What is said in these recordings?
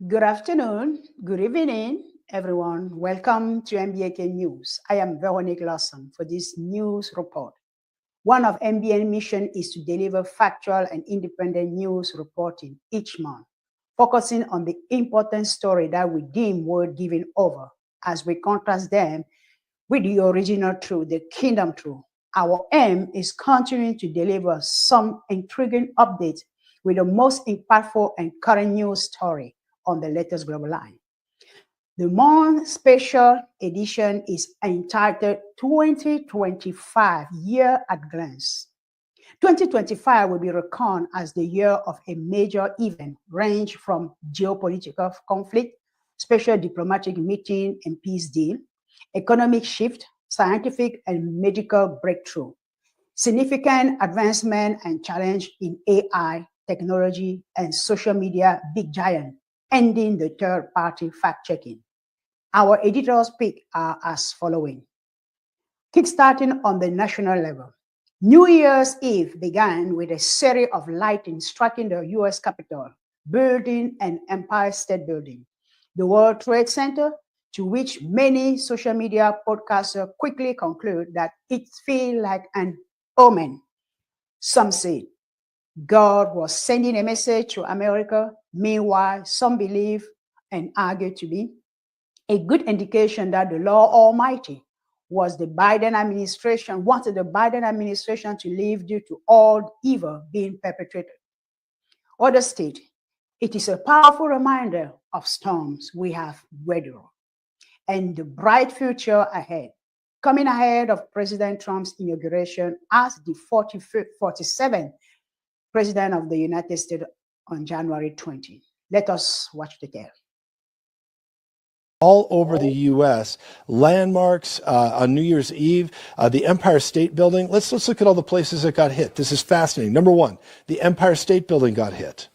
Good afternoon, good evening, everyone. Welcome to MBNK News. I am Veronique Lawson for this news report. One of MBN mission is to deliver factual and independent news reporting each month, focusing on the important story that we deem worth giving over as we contrast them with the original truth, the kingdom truth. Our aim is continuing to deliver some intriguing updates with the most impactful and current news story on the latest global line. The month special edition is entitled 2025 Year at Glance. 2025 will be reckoned as the year of a major event, range from geopolitical conflict, special diplomatic meeting and peace deal, economic shift, scientific and medical breakthrough, significant advancement and challenge in AI, technology, and social media big giant, ending the third-party fact-checking. Our editor's pick are as following. Kickstarting on the national level. New Year's Eve began with a series of lightning striking the U.S. Capitol, building and Empire State Building, the World Trade Center, to which many social media podcasters quickly conclude that it feels like an omen. Some said God was sending a message to America. Meanwhile, some believe and argue to be a good indication that the Lord Almighty wanted the Biden administration to leave due to all evil being perpetrated. Others state it is a powerful reminder of storms we have weathered and the bright future ahead, coming ahead of President Trump's inauguration as the 47th President of the United States on January 20. Let us watch the tape. All over the U.S., landmarks on New Year's Eve, the Empire State Building. Let's look at all the places that got hit. This is fascinating. Number one, the Empire State Building got hit.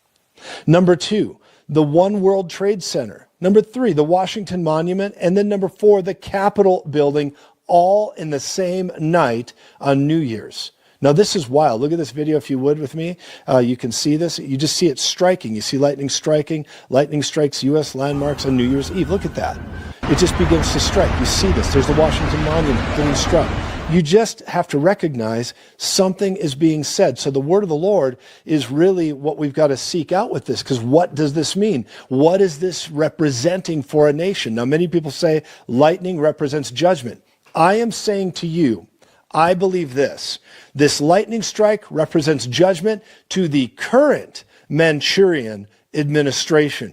Number two, the One World Trade Center. Number three, the Washington Monument. And then number four, the Capitol Building, all in the same night on New Year's. Now, this is wild. Look at this video, if you would, with me. You can see this. You just see it striking. You see lightning striking. Lightning strikes U.S. landmarks on New Year's Eve. Look at that. It just begins to strike. You see this. There's the Washington Monument getting struck. You just have to recognize something is being said. So the word of the Lord is really what we've got to seek out with this, because what does this mean? What is this representing for a nation? Now, many people say lightning represents judgment. I am saying to you, I believe this. This lightning strike represents judgment to the current Manchurian administration.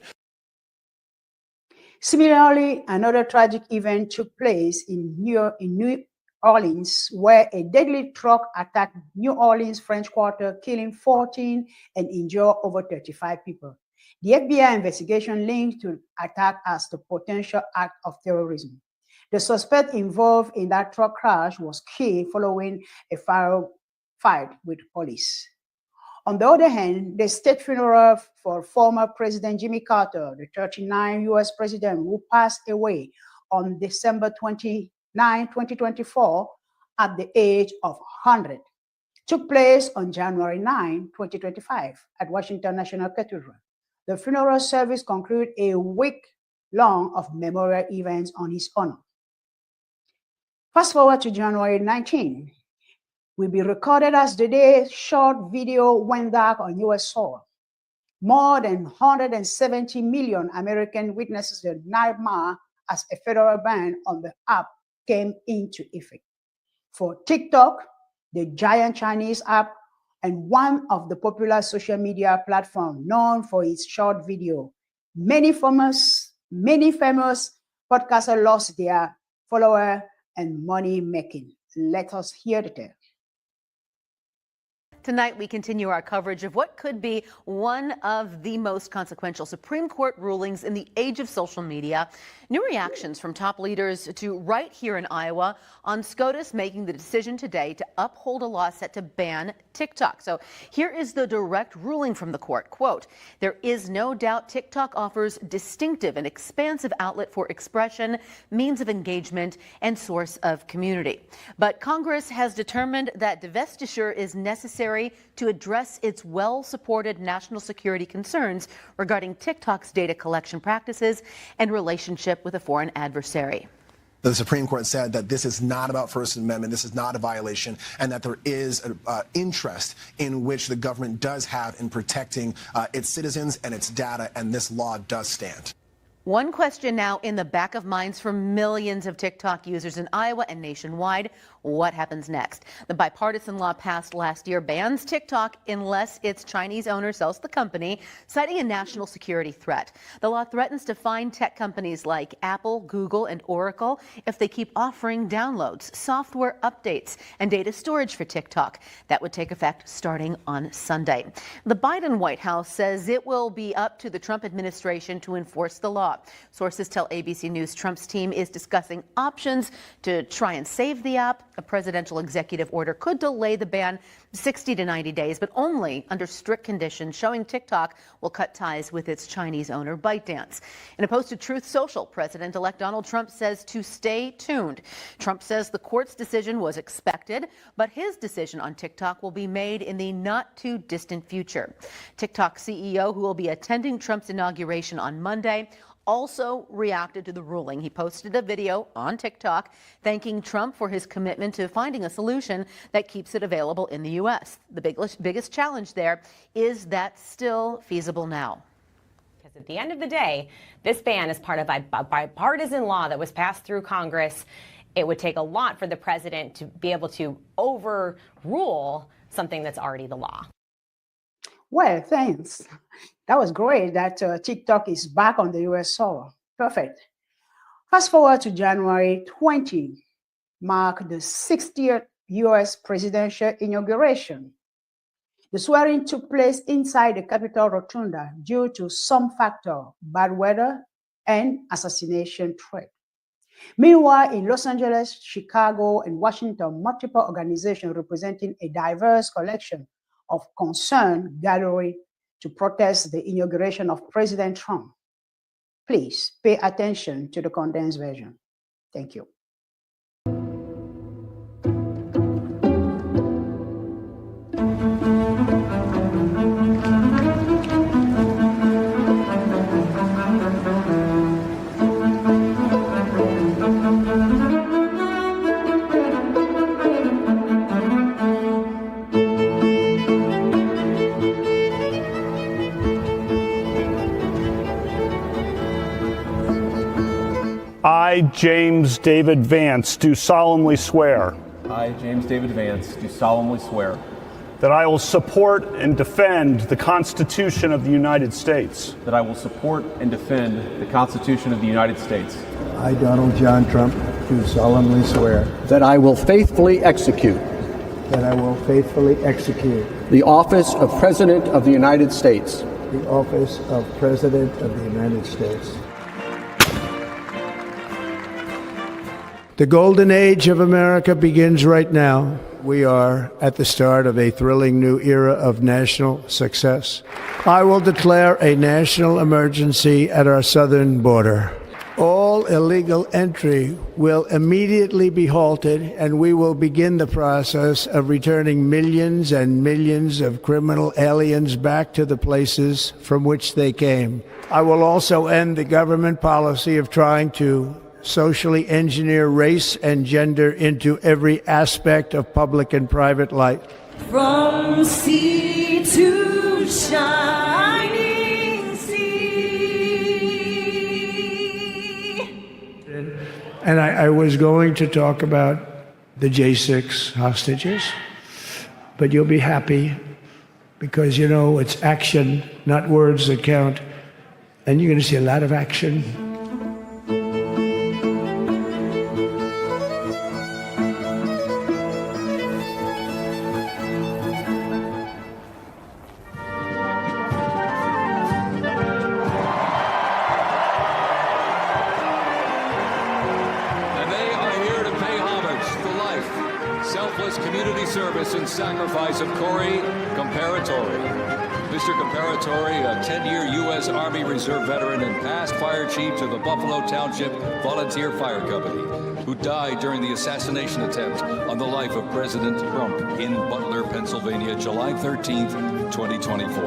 Similarly, another tragic event took place in New Orleans, where a deadly truck attacked New Orleans French Quarter, killing 14 and injured over 35 people. The FBI investigation linked to attack as the potential act of terrorism. The suspect involved in that truck crash was killed following a fight with police. On the other hand, the state funeral for former President Jimmy Carter, the 39th U.S. president who passed away on December 29, 2024, at the age of 100, took place on January 9, 2025, at Washington National Cathedral. The funeral service concluded a week long of memorial events on his honor. Fast forward to January 19, will be recorded as the day short video went dark on U.S. soil. More than 170 million Americans witnessed the nightmare as a federal ban on the app came into effect. For TikTok, the giant Chinese app and one of the popular social media platforms known for its short video, many famous podcasters lost their followers and money making. Let us hear the tale. Tonight, we continue our coverage of what could be one of the most consequential Supreme Court rulings in the age of social media. New reactions from top leaders to right here in Iowa on SCOTUS making the decision today to uphold a law set to ban TikTok. So here is the direct ruling from the court. Quote, "There is no doubt TikTok offers distinctive and expansive outlet for expression, means of engagement, and source of community. But Congress has determined that divestiture is necessary necessary to address its well-supported national security concerns regarding TikTok's data collection practices and relationship with a foreign adversary. The Supreme Court said that this is not about First Amendment, this is not a violation, and that there is an interest in which the government does have in protecting its citizens and its data, and this law does stand. One question now in the back of minds for millions of TikTok users in Iowa and nationwide: what happens next? The bipartisan law passed last year bans TikTok unless its Chinese owner sells the company, citing a national security threat. The law threatens to fine tech companies like Apple, Google, and Oracle if they keep offering downloads, software updates, and data storage for TikTok. That would take effect starting on Sunday. The Biden White House says it will be up to the Trump administration to enforce the law. Sources tell ABC News Trump's team is discussing options to try and save the app. A presidential executive order could delay the ban 60 to 90 days, but only under strict conditions, showing TikTok will cut ties with its Chinese owner ByteDance. In a post to Truth Social, President-elect Donald Trump says to stay tuned. Trump says the court's decision was expected, but his decision on TikTok will be made in the not-too-distant future. TikTok CEO, who will be attending Trump's inauguration on Monday, also reacted to the ruling. He posted a video on TikTok thanking Trump for his commitment to finding a solution that keeps it available in the U.S. The biggest challenge there is that still feasible now. Because at the end of the day, this ban is part of a bipartisan law that was passed through Congress. It would take a lot for the president to be able to overrule something that's already the law. Well, thanks. That was great that TikTok is back on the U.S. soil. Perfect. Fast forward to January 20, mark the 60th U.S. presidential inauguration. The swearing took place inside the Capitol Rotunda due to some factor, bad weather and assassination threat. Meanwhile, in Los Angeles, Chicago, and Washington, multiple organizations representing a diverse collection of concern gathering to protest the inauguration of President Trump. Please pay attention to the condensed version. Thank you. I, James David Vance, do solemnly swear. I, James David Vance, do solemnly swear. That I will support and defend the Constitution of the United States. That I will support and defend the Constitution of the United States. I, Donald John Trump, do solemnly swear. That I will faithfully execute. That I will faithfully execute. The office of President of the United States. The office of President of the United States. The golden age of America begins right now. We are at the start of a thrilling new era of national success. I will declare a national emergency at our southern border. All illegal entry will immediately be halted, and we will begin the process of returning millions and millions of criminal aliens back to the places from which they came. I will also end the government policy of trying to socially engineer race and gender into every aspect of public and private life. From sea to shining sea. And I was going to talk about the J6 hostages, but you'll be happy because, you know, it's action, not words that count. And you're going to see a lot of action. Sacrifice of Corey Comparatori. Mr. Comparatori, a 10-year U.S. Army Reserve veteran and past fire chief to the Buffalo Township Volunteer Fire Company, who died during the assassination attempt on the life of President Trump in Butler, Pennsylvania, July 13th, 2024.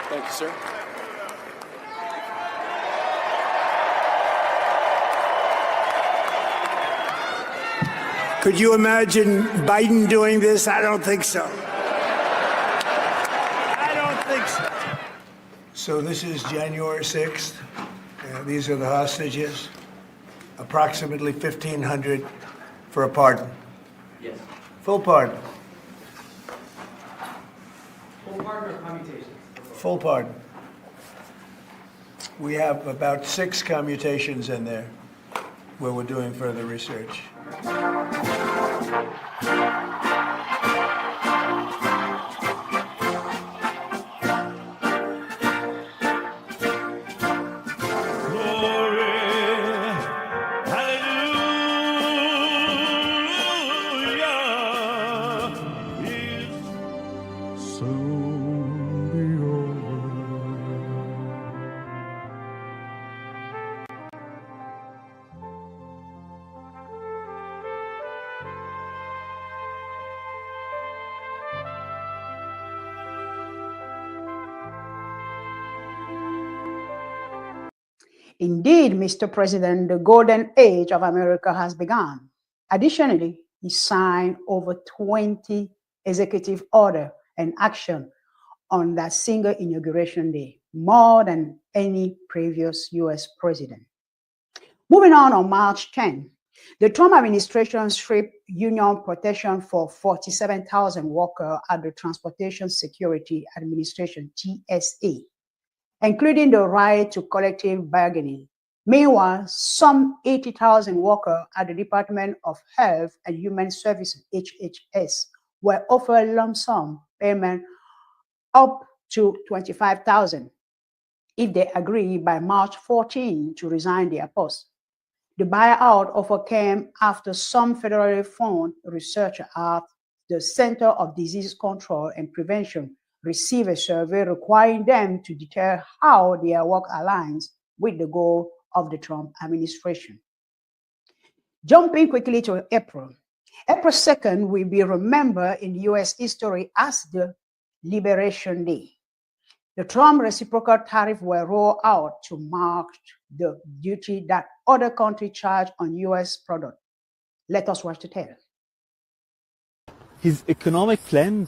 Thank you, sir. Could you imagine Biden doing this? I don't think so. I don't think so. So this is January 6th. These are the hostages. Approximately 1,500 for a pardon. Yes. Full pardon. Full pardon or commutation? Full pardon. We have about 6 commutations in there where we're doing further research. Indeed, Mr. President, the golden age of America has begun. Additionally, he signed over 20 executive orders and action on that single inauguration day, more than any previous U.S. president. Moving on March 10, the Trump administration stripped union protection for 47,000 workers at the Transportation Security Administration, TSA, including the right to collective bargaining. Meanwhile, some 80,000 workers at the Department of Health and Human Services, HHS, were offered lump sum payment up to $25,000 if they agree by March 14 to resign their post. The buyout offer came after some federally funded researchers at the Center of Disease Control and Prevention received a survey requiring them to detail how their work aligns with the goal of the Trump administration. Jumping quickly to April. April 2nd will be remembered in U.S. history as the Liberation Day. The Trump reciprocal tariff were rolled out to mark the duty that other countries charge on U.S. products. Let us watch the tape. His economic plan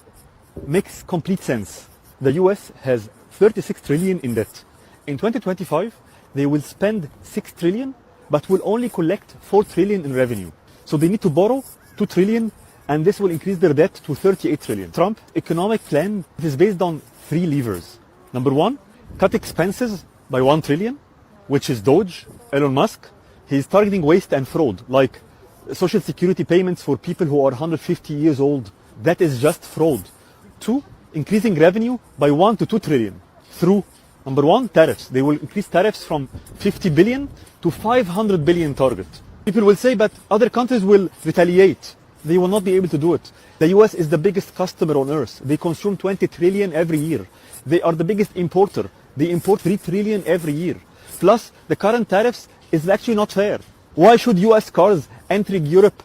makes complete sense. The U.S. has 36 trillion in debt. In 2025, they will spend 6 trillion, but will only collect 4 trillion in revenue. So they need to borrow 2 trillion, and this will increase their debt to 38 trillion. Trump's economic plan is based on 3 levers. Number 1, cut expenses by 1 trillion, which is Doge, Elon Musk. He's targeting waste and fraud, like social security payments for people who are 150 years old. That is just fraud. 2, increasing revenue by 1 to 2 trillion through, number 1, tariffs. They will increase tariffs from 50 billion to 500 billion target. People will say, but other countries will retaliate. They will not be able to do it. The US is the biggest customer on earth. They consume 20 trillion every year. They are the biggest importer. They import 3 trillion every year. Plus, the current tariffs is actually not fair. Why should US cars entering Europe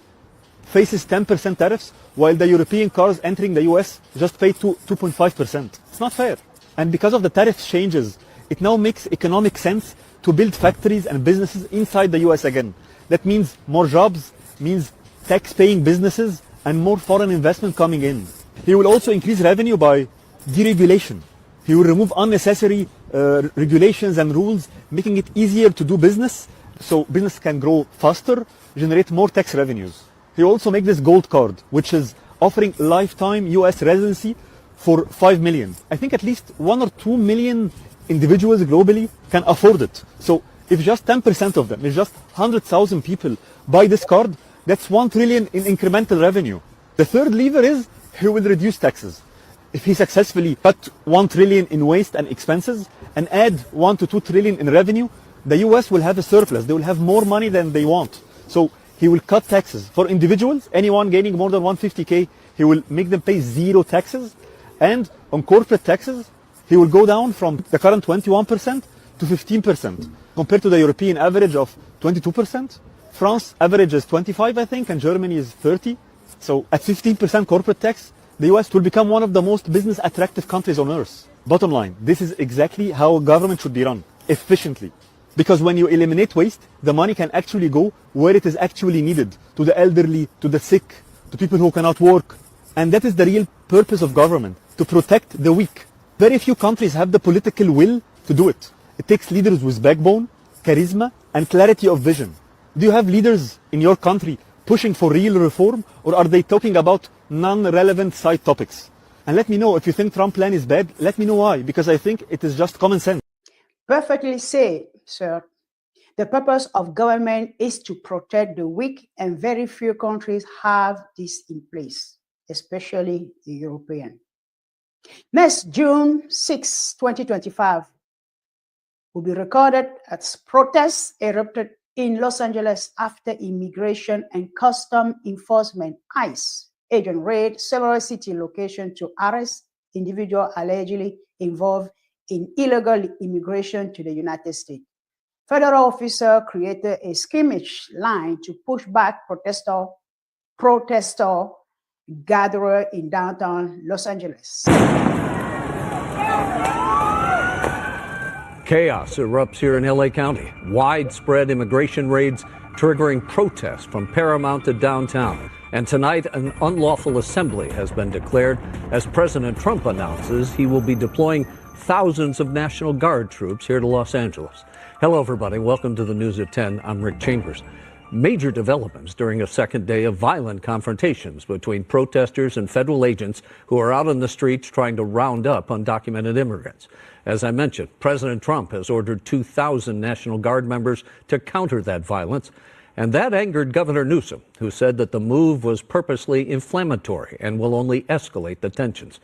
faces 10% tariffs, while the European cars entering the US just pay 2.5%? It's not fair. And because of the tariff changes, it now makes economic sense to build factories and businesses inside the US again. That means more jobs, means tax-paying businesses, and more foreign investment coming in. He will also increase revenue by deregulation. He will remove unnecessary regulations and rules, making it easier to do business, so business can grow faster, generate more tax revenues. He will also make this gold card, which is offering lifetime US residency for 5 million. I think at least 1 or 2 million individuals globally can afford it. So if just 10% of them, if just 100,000 people buy this card, that's 1 trillion in incremental revenue. The third lever is he will reduce taxes. If he successfully cut 1 trillion in waste and expenses and add 1 to 2 trillion in revenue, the US will have a surplus. They will have more money than they want. So he will cut taxes. For individuals, anyone gaining more than 150K, he will make them pay 0 taxes. And on corporate taxes, he will go down from the current 21% to 15%, compared to the European average of 22%. France average is 25, I think, and Germany is 30. So at 15% corporate tax, the US will become one of the most business attractive countries on earth. Bottom line, this is exactly how a government should be run, efficiently. Because when you eliminate waste, the money can actually go where it is actually needed, to the elderly, to the sick, to people who cannot work. And that is the real purpose of government, to protect the weak. Very few countries have the political will to do it. It takes leaders with backbone, charisma, and clarity of vision. Do you have leaders in your country pushing for real reform, or are they talking about non-relevant side topics? And let me know if you think Trump's plan is bad, let me know why, because I think it is just common sense. Perfectly said, sir. The purpose of government is to protect the weak, and very few countries have this in place, especially the European. Next, June 6, 2025, will be recorded as protests erupted in Los Angeles after Immigration and Customs Enforcement (ICE) agent raid several city locations to arrest individuals allegedly involved in illegal immigration to the United States. Federal officer created a skirmish line to push back protester gatherer in downtown Los Angeles. Chaos erupts here in LA County. Widespread immigration raids triggering protests from Paramount to downtown. And tonight, an unlawful assembly has been declared as President Trump announces he will be deploying thousands of National Guard troops here to Los Angeles. Hello, everybody. Welcome to the News at 10. I'm Rick Chambers. Major developments during a second day of violent confrontations between protesters and federal agents who are out on the streets trying to round up undocumented immigrants. As I mentioned, President Trump has ordered 2,000 National Guard members to counter that violence. And that angered Governor Newsom, who said that the move was purposely inflammatory and will only escalate the tensions.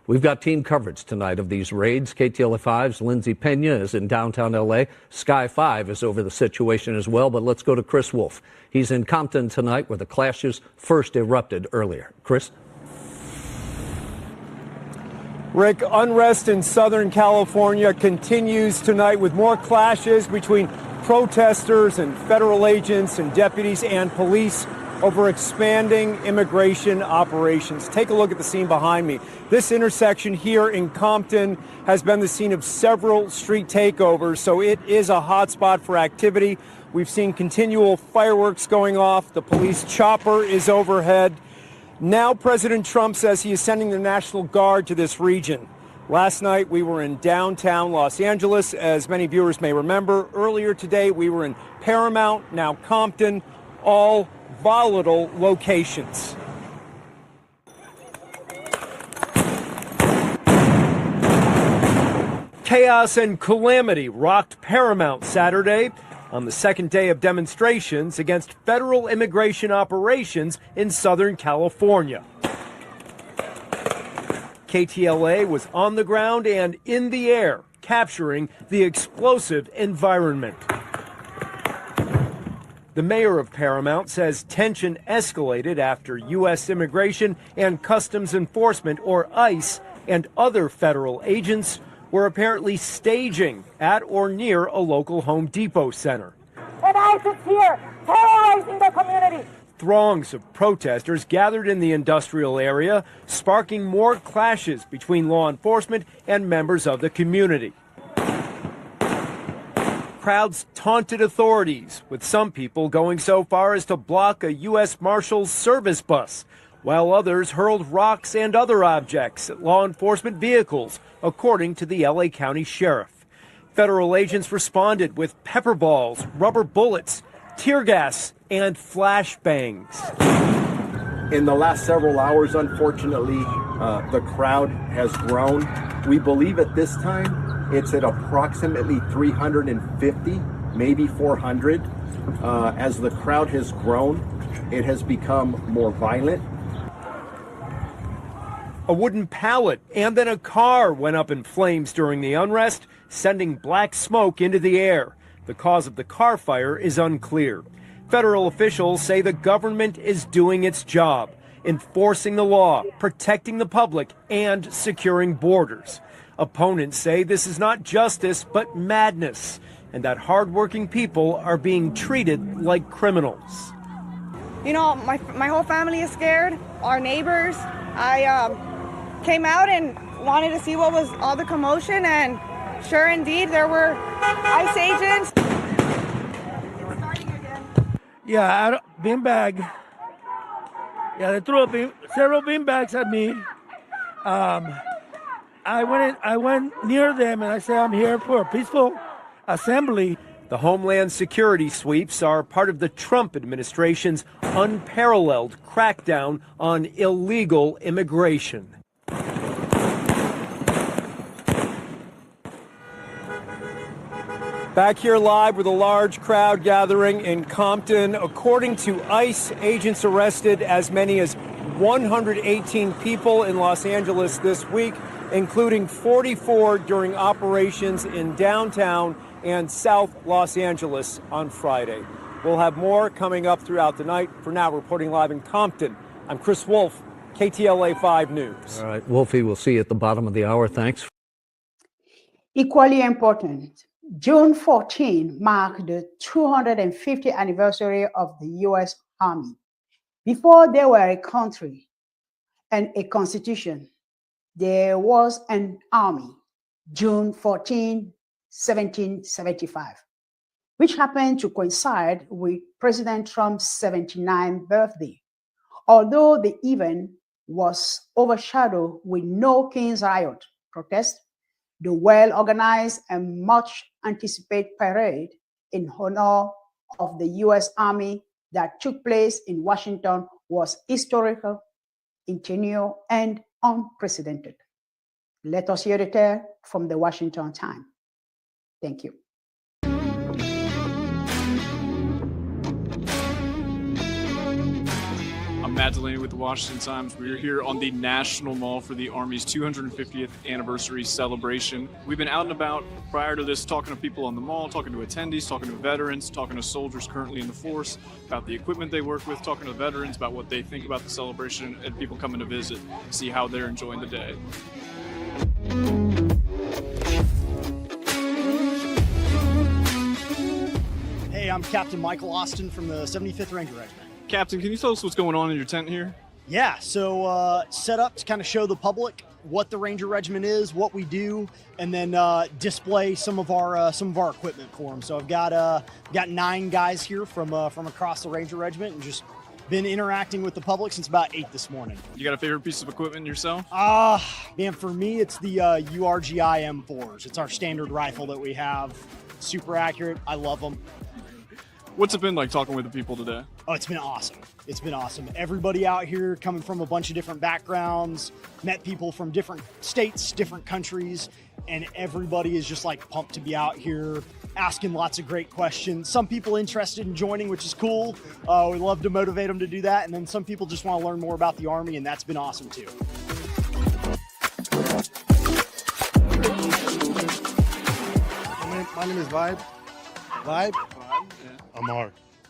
We've got team coverage tonight of these raids. KTLA5's Lindsay Pena is in downtown LA. Sky 5 is over the situation as well. But let's go to Chris Wolf. He's in Compton tonight, where the clashes first erupted earlier. Chris? Rick, unrest in Southern California continues tonight with more clashes between protesters and federal agents and deputies and police over expanding immigration operations. Take a look at the scene behind me. This intersection here in Compton has been the scene of several street takeovers, so it is a hotspot for activity. We've seen continual fireworks going off. The police chopper is overhead. Now President Trump says he is sending the National Guard to this region. Last night we were in downtown Los Angeles, as many viewers may remember. Earlier today we were in Paramount, now Compton, all volatile locations. Chaos and calamity rocked Paramount Saturday on the second day of demonstrations against federal immigration operations in Southern California. KTLA was on the ground and in the air, capturing the explosive environment. The mayor of Paramount says tension escalated after U.S. Immigration and Customs Enforcement, or ICE, and other federal agents were apparently staging at or near a local Home Depot center. And ICE is here, terrorizing the community. Throngs of protesters gathered in the industrial area, sparking more clashes between law enforcement and members of the community. Crowds taunted authorities, with some people going so far as to block a U.S. Marshals Service bus, while others hurled rocks and other objects at law enforcement vehicles, according to the L.A. County Sheriff. Federal agents responded with pepper balls, rubber bullets, tear gas, and flashbangs. In the last several hours, unfortunately, the crowd has grown. We believe at this time it's at approximately 350, maybe 400. As the crowd has grown, it has become more violent. A wooden pallet and then a car went up in flames during the unrest, sending black smoke into the air. The cause of the car fire is unclear. Federal officials say the government is doing its job, enforcing the law, protecting the public, and securing borders. Opponents say this is not justice, but madness, and that hardworking people are being treated like criminals. You know, my whole family is scared, our neighbors. I came out and wanted to see what was all the commotion, and sure indeed, there were ICE agents. Yeah, beanbag. Yeah, they threw several beanbags at me. I went near them and I said, I'm here for a peaceful assembly. The Homeland Security sweeps are part of the Trump administration's unparalleled crackdown on illegal immigration. Back here live with a large crowd gathering in Compton. According to ICE, agents arrested as many as 118 people in Los Angeles this week, including 44 during operations in downtown and South Los Angeles on Friday. We'll have more coming up throughout the night. For now, reporting live in Compton, I'm Chris Wolf, KTLA 5 News. All right, Wolfie, we'll see you at the bottom of the hour. Thanks. Equally important, June 14 marked the 250th anniversary of the U.S. Army. Before they were a country and a constitution, there was an army, June 14, 1775, which happened to coincide with President Trump's 79th birthday. Although the event was overshadowed with no King's Riot protest, the well-organized and much-anticipated parade in honor of the U.S. Army that took place in Washington was historical, in tenure, and unprecedented. Let us hear the tale from the Washington Times. Thank you. I'm Matt Delaney with the Washington Times. We're here on the National Mall for the Army's 250th anniversary celebration. We've been out and about prior to this, talking to people on the mall, talking to attendees, talking to veterans, talking to soldiers currently in the force about the equipment they work with, talking to veterans about what they think about the celebration, and people coming to visit, see how they're enjoying the day. Hey, I'm Captain Michael Austin from the 75th Ranger Regiment. Captain, can you tell us what's going on in your tent here? Yeah, so set up to kind of show the public what the Ranger Regiment is, what we do, and then display some of our equipment for them. So I've got 9 guys here from across the Ranger Regiment, and just been interacting with the public since about 8 this morning. You got a favorite piece of equipment yourself? Man, for me, it's the URGI M4s. It's our standard rifle that we have. Super accurate. I love them. What's it been like talking with the people today? Oh, it's been awesome. It's been awesome. Everybody out here coming from a bunch of different backgrounds, met people from different states, different countries, and everybody is just like pumped to be out here asking lots of great questions. Some people interested in joining, which is cool. We love to motivate them to do that. And then some people just want to learn more about the Army, and that's been awesome too. My name is Vibe.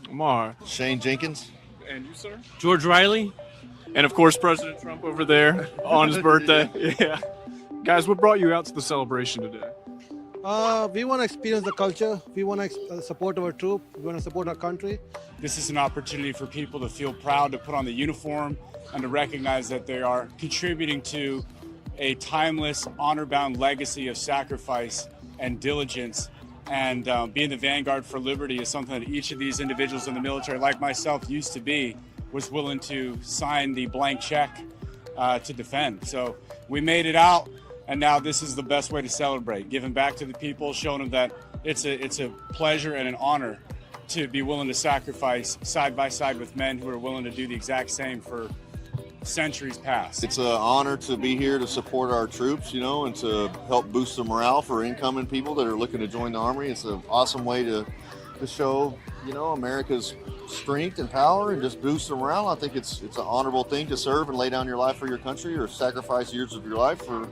Amar. Shane Jenkins. And you, sir? George Riley. And of course, President Trump over there on his birthday. Yeah. Guys, what brought you out to the celebration today? We want to experience the culture. We want to support our troop. We want to support our country. This is an opportunity for people to feel proud to put on the uniform and to recognize that they are contributing to a timeless, honor-bound legacy of sacrifice and diligence. And being the vanguard for liberty is something that each of these individuals in the military, like myself, used to be, was willing to sign the blank check to defend. So we made it out, and now this is the best way to celebrate, giving back to the people, showing them that it's a pleasure and an honor to be willing to sacrifice side by side with men who are willing to do the exact same for centuries past. It's an honor to be here to support our troops, and to help boost the morale for incoming people that are looking to join the Army. It's an awesome way to show, America's strength and power and just boost the morale. I think it's an honorable thing to serve and lay down your life for your country or sacrifice years of your life for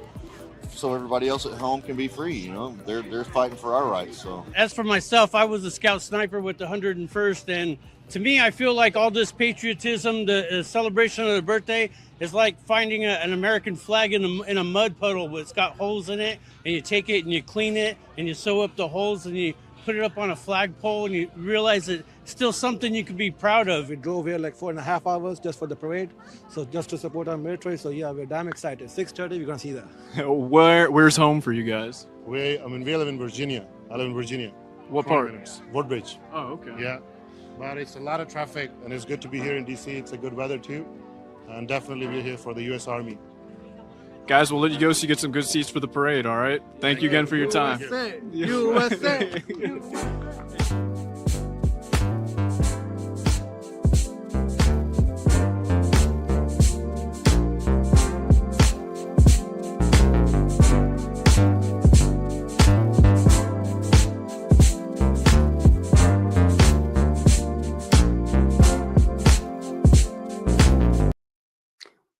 so everybody else at home can be free. You know, they're fighting for our rights. So as for myself, I was a scout sniper with the 101st, and to me, I feel like all this patriotism, the celebration of the birthday, is like finding an American flag in a mud puddle. It's got holes in it, and you take it and you clean it, and you sew up the holes, and you put it up on a flagpole, and you realize it's still something you can be proud of. We drove here like 4.5 hours just for the parade, so just to support our military. So yeah, we're damn excited. 6:30, we're gonna see that. Where's home for you guys? We live in Virginia. I live in Virginia. What part? Woodbridge. Oh, okay. Yeah, but it's a lot of traffic, and it's good to be here in DC. It's a good weather too, and definitely we're here for the U.S. Army. Guys, we'll let you go so you get some good seats for the parade, all right? Thank you again for your time. USA.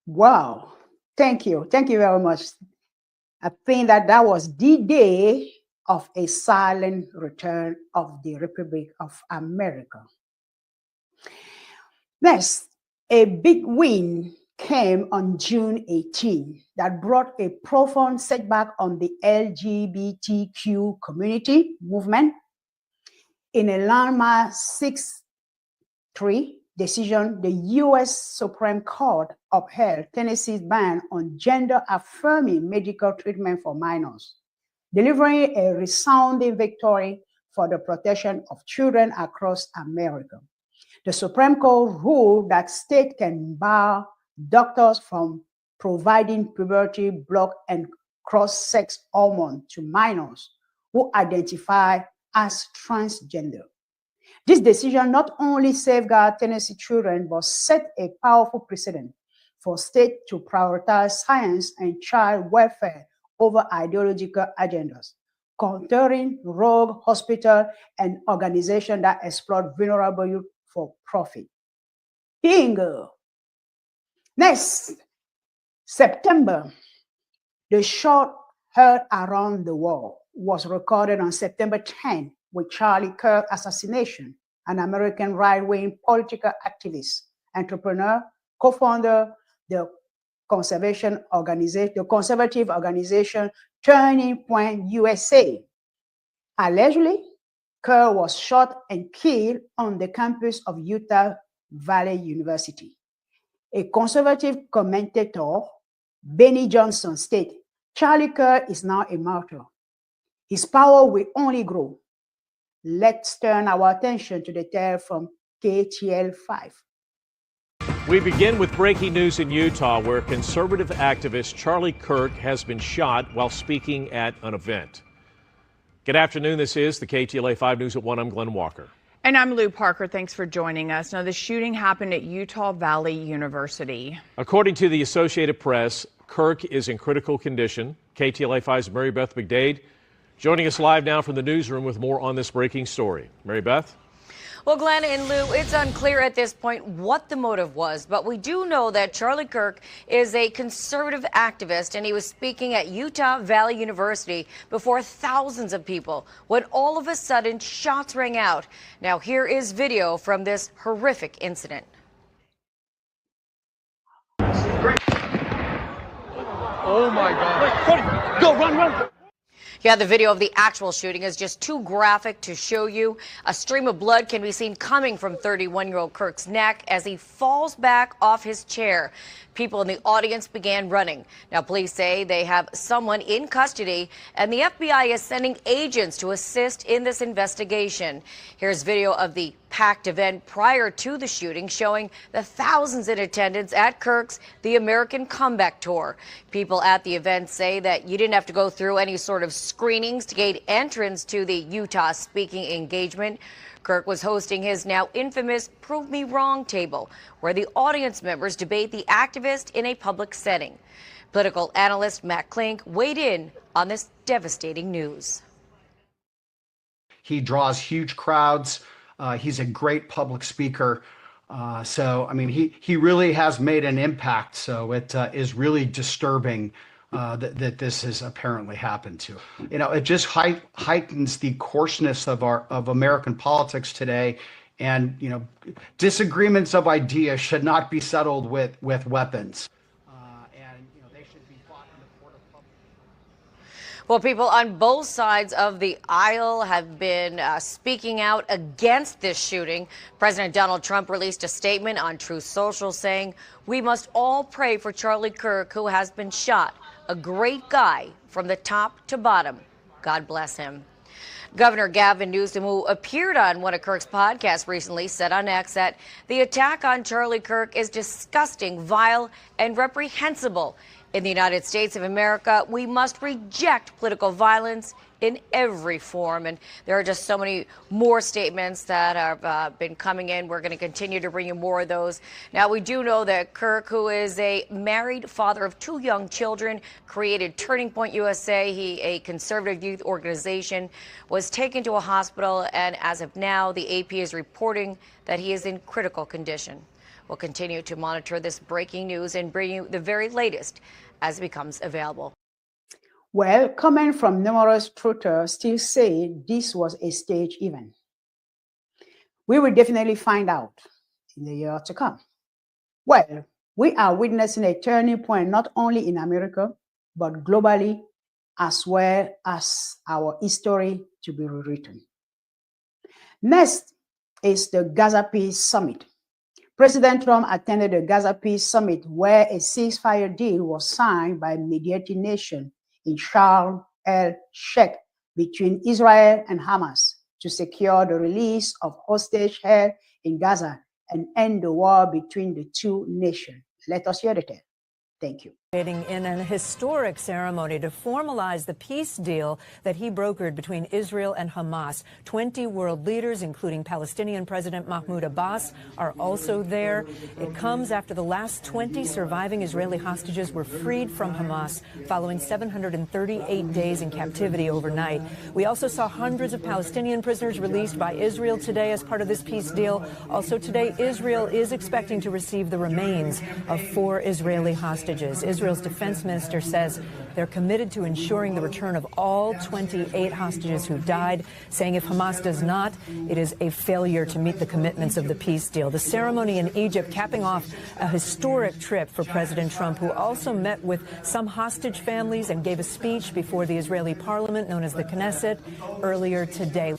Wow. Thank you. Thank you very much. I think that was the day of a silent return of the Republic of America. Next, a big win came on June 18 that brought a profound setback on the LGBTQ community movement. In a landmark 6-3 decision, the U.S. Supreme Court upheld Tennessee's ban on gender-affirming medical treatment for minors, delivering a resounding victory for the protection of children across America. The Supreme Court ruled that states can bar doctors from providing puberty block and cross-sex hormone to minors who identify as transgender. This decision not only safeguards Tennessee children, but set a powerful precedent for states to prioritize science and child welfare over ideological agendas, countering rogue hospitals and organizations that exploit vulnerable youth for profit. Bingo! Next, September, the shot heard around the world was recorded on September 10 with Charlie Kirk assassination, an American right-wing political activist, entrepreneur, co-founder, the conservative organization Turning Point USA. Allegedly, Kerr was shot and killed on the campus of Utah Valley University. A conservative commentator, Benny Johnson, stated, Charlie Kerr is now a martyr. His power will only grow. Let's turn our attention to the tale from KTL5. We begin with breaking news in Utah, where conservative activist Charlie Kirk has been shot while speaking at an event. Good afternoon. This is the KTLA 5 News at 1. I'm Glenn Walker. And I'm Lou Parker. Thanks for joining us. Now, the shooting happened at Utah Valley University. According to the Associated Press, Kirk is in critical condition. KTLA 5's Mary Beth McDade joining us live now from the newsroom with more on this breaking story. Mary Beth? Well, Glenn and Lou, it's unclear at this point what the motive was, but we do know that Charlie Kirk is a conservative activist, and he was speaking at Utah Valley University before thousands of people when all of a sudden shots rang out. Now, here is video from this horrific incident. Oh my God. Go, run. Yeah, the video of the actual shooting is just too graphic to show you. A stream of blood can be seen coming from 31-year-old Kirk's neck as he falls back off his chair. People in the audience began running. Now, police say they have someone in custody, and the FBI is sending agents to assist in this investigation. Here's video of the packed event prior to the shooting showing the thousands in attendance at Kirk's The American Comeback Tour. People at the event say that you didn't have to go through any sort of screenings to gain entrance to the Utah speaking engagement. Kirk was hosting his now infamous Prove Me Wrong table, where the audience members debate the activist in a public setting. Political analyst Matt Klink weighed in on this devastating news. He draws huge crowds. He's a great public speaker. So, I mean, he really has made an impact. So it is really disturbing that this has apparently happened to. You know, it just heightens the coarseness of American politics today. And, you know, disagreements of ideas should not be settled with weapons. Well, people on both sides of the aisle have been speaking out against this shooting. President Donald Trump released a statement on Truth Social saying, "We must all pray for Charlie Kirk, who has been shot. A great guy from the top to bottom. God bless him." Governor Gavin Newsom, who appeared on one of Kirk's podcasts recently, said on X that the attack on Charlie Kirk is disgusting, vile, and reprehensible. In the United States of America, we must reject political violence in every form. And there are just so many more statements that have been coming in. We're going to continue to bring you more of those. Now, we do know that Kirk, who is a married father of 2 young children, created Turning Point USA, a conservative youth organization, was taken to a hospital. And as of now, the AP is reporting that he is in critical condition. We'll continue to monitor this breaking news and bring you the very latest as it becomes available. Well, comment from numerous truthers still say this was a stage event. We will definitely find out in the year to come. Well, we are witnessing a turning point not only in America, but globally, as well as our history to be rewritten. Next is the Gaza Peace Summit. President Trump attended the Gaza Peace Summit, where a ceasefire deal was signed by mediating nation in Sharm el-Sheikh between Israel and Hamas to secure the release of hostages held in Gaza and end the war between the two nations. Let us hear the tale. Thank you. In an historic ceremony to formalize the peace deal that he brokered between Israel and Hamas. 20 world leaders, including Palestinian President Mahmoud Abbas, are also there. It comes after the last 20 surviving Israeli hostages were freed from Hamas following 738 days in captivity overnight. We also saw hundreds of Palestinian prisoners released by Israel today as part of this peace deal. Also today, Israel is expecting to receive the remains of 4 Israeli hostages. Israel's defense minister says they're committed to ensuring the return of all 28 hostages who died, saying if Hamas does not, it is a failure to meet the commitments of the peace deal. The ceremony in Egypt capping off a historic trip for President Trump, who also met with some hostage families and gave a speech before the Israeli parliament, known as the Knesset, earlier today.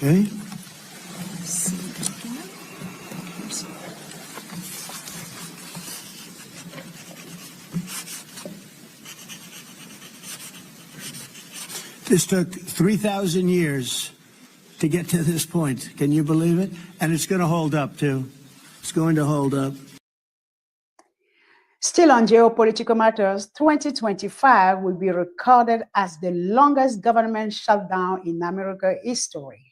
Okay. This took 3,000 years to get to this point. Can you believe it? And it's going to hold up, too. It's going to hold up. Still on geopolitical matters, 2025 will be recorded as the longest government shutdown in American history.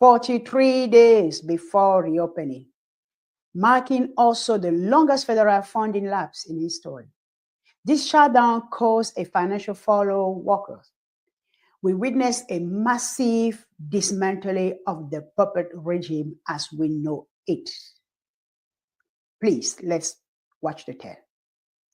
43 days before reopening, marking also the longest federal funding lapse in history. This shutdown caused a financial fallout workers. We witnessed a massive dismantling of the puppet regime as we know it. Please, let's watch the tape.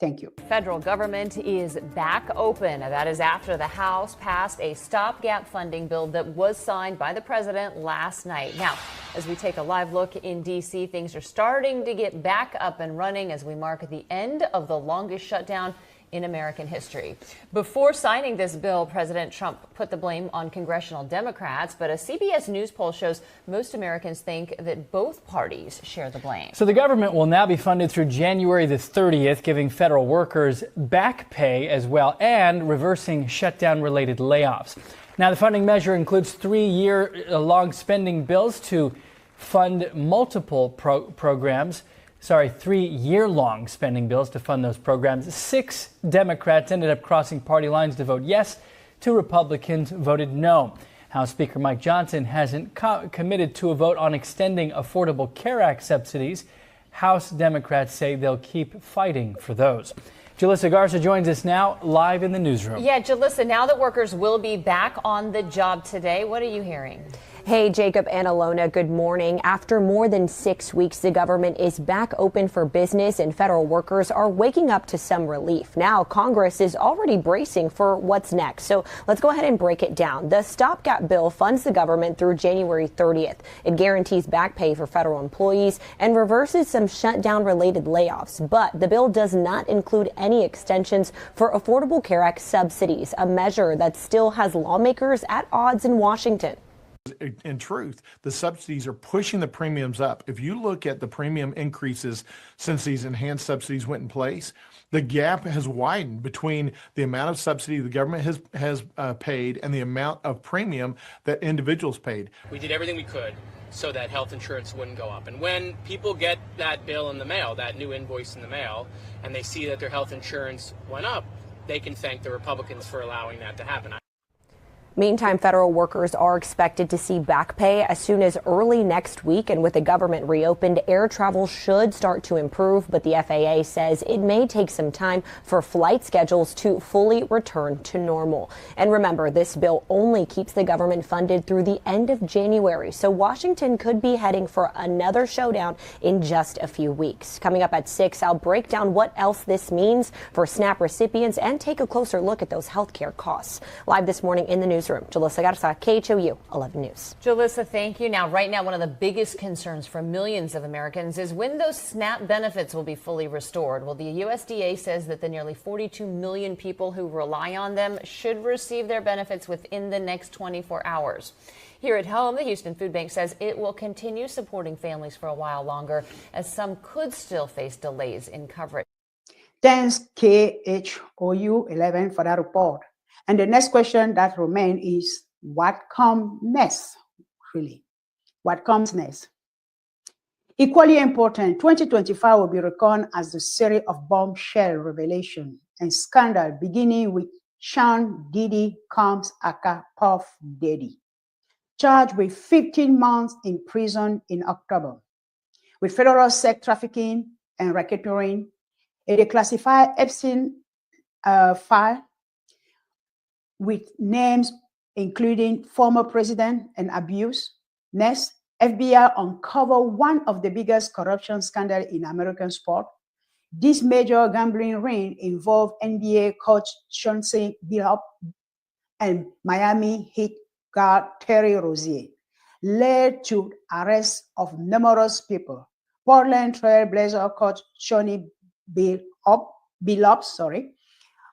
Thank you. Federal government is back open. That is after the House passed a stopgap funding bill that was signed by the president last night. Now, as we take a live look in D.C., things are starting to get back up and running as we mark the end of the longest shutdown in American history. Before signing this bill, President Trump put the blame on congressional Democrats, but a CBS News poll shows most Americans think that both parties share the blame. So the government will now be funded through January the 30th, giving federal workers back pay as well and reversing shutdown-related layoffs. Now, the funding measure includes 3-year-long spending bills to fund multiple programs. 3-year-long spending bills to fund those programs. 6 Democrats ended up crossing party lines to vote yes. 2 Republicans voted no. House Speaker Mike Johnson hasn't committed to a vote on extending Affordable Care Act subsidies. House Democrats say they'll keep fighting for those. Jalissa Garza joins us now live in the newsroom. Yeah, Jalissa, now that workers will be back on the job today, what are you hearing? Hey, Jacob and Alona, good morning. After more than 6 weeks, the government is back open for business and federal workers are waking up to some relief. Now, Congress is already bracing for what's next. So let's go ahead and break it down. The stopgap bill funds the government through January 30th. It guarantees back pay for federal employees and reverses some shutdown-related layoffs. But the bill does not include any extensions for Affordable Care Act subsidies, a measure that still has lawmakers at odds in Washington. In truth, the subsidies are pushing the premiums up. If you look at the premium increases since these enhanced subsidies went in place, the gap has widened between the amount of subsidy the government has paid and the amount of premium that individuals paid. We did everything we could so that health insurance wouldn't go up. And when people get that bill in the mail, that new invoice in the mail, and they see that their health insurance went up, they can thank the Republicans for allowing that to happen. Meantime, federal workers are expected to see back pay as soon as early next week. And with the government reopened, air travel should start to improve. But the FAA says it may take some time for flight schedules to fully return to normal. And remember, this bill only keeps the government funded through the end of January. So Washington could be heading for another showdown in just a few weeks. Coming up at 6, I'll break down what else this means for SNAP recipients and take a closer look at those health care costs. Live this morning in the newsroom, Jalissa Garza, KHOU 11 News. Jalissa, thank you. Now, right now, one of the biggest concerns for millions of Americans is when those SNAP benefits will be fully restored. Well, the USDA says that the nearly 42 million people who rely on them should receive their benefits within the next 24 hours. Here at home, the Houston Food Bank says it will continue supporting families for a while longer, as some could still face delays in coverage. Thanks, KHOU 11, for that report. And the next question that remains is, what comes next, really? What comes next? Equally important, 2025 will be reckoned as the series of bombshell revelation and scandal, beginning with Sean Diddy Combs aka Puff Daddy, charged with 15 months in prison in October, with federal sex trafficking and racketeering, a declassified Epstein file, with names including former president and abuse. Next, FBI uncovered one of the biggest corruption scandals in American sport. This major gambling ring involved NBA coach Chauncey Billups and Miami Heat guard Terry Rozier, led to arrests of numerous people. Portland Trail Blazer coach Chauncey Billups,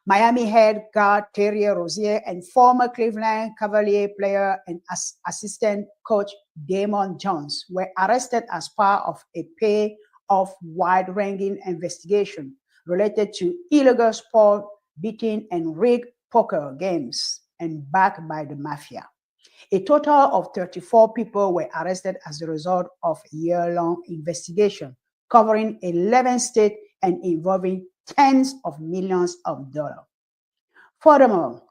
Miami head guard Terry Rozier, and former Cleveland Cavalier player and assistant coach Damon Jones were arrested as part of a payoff wide-ranging investigation related to illegal sport betting and rigged poker games and backed by the mafia. A total of 34 people were arrested as a result of a year-long investigation covering 11 states and involving tens of millions of dollars. Furthermore,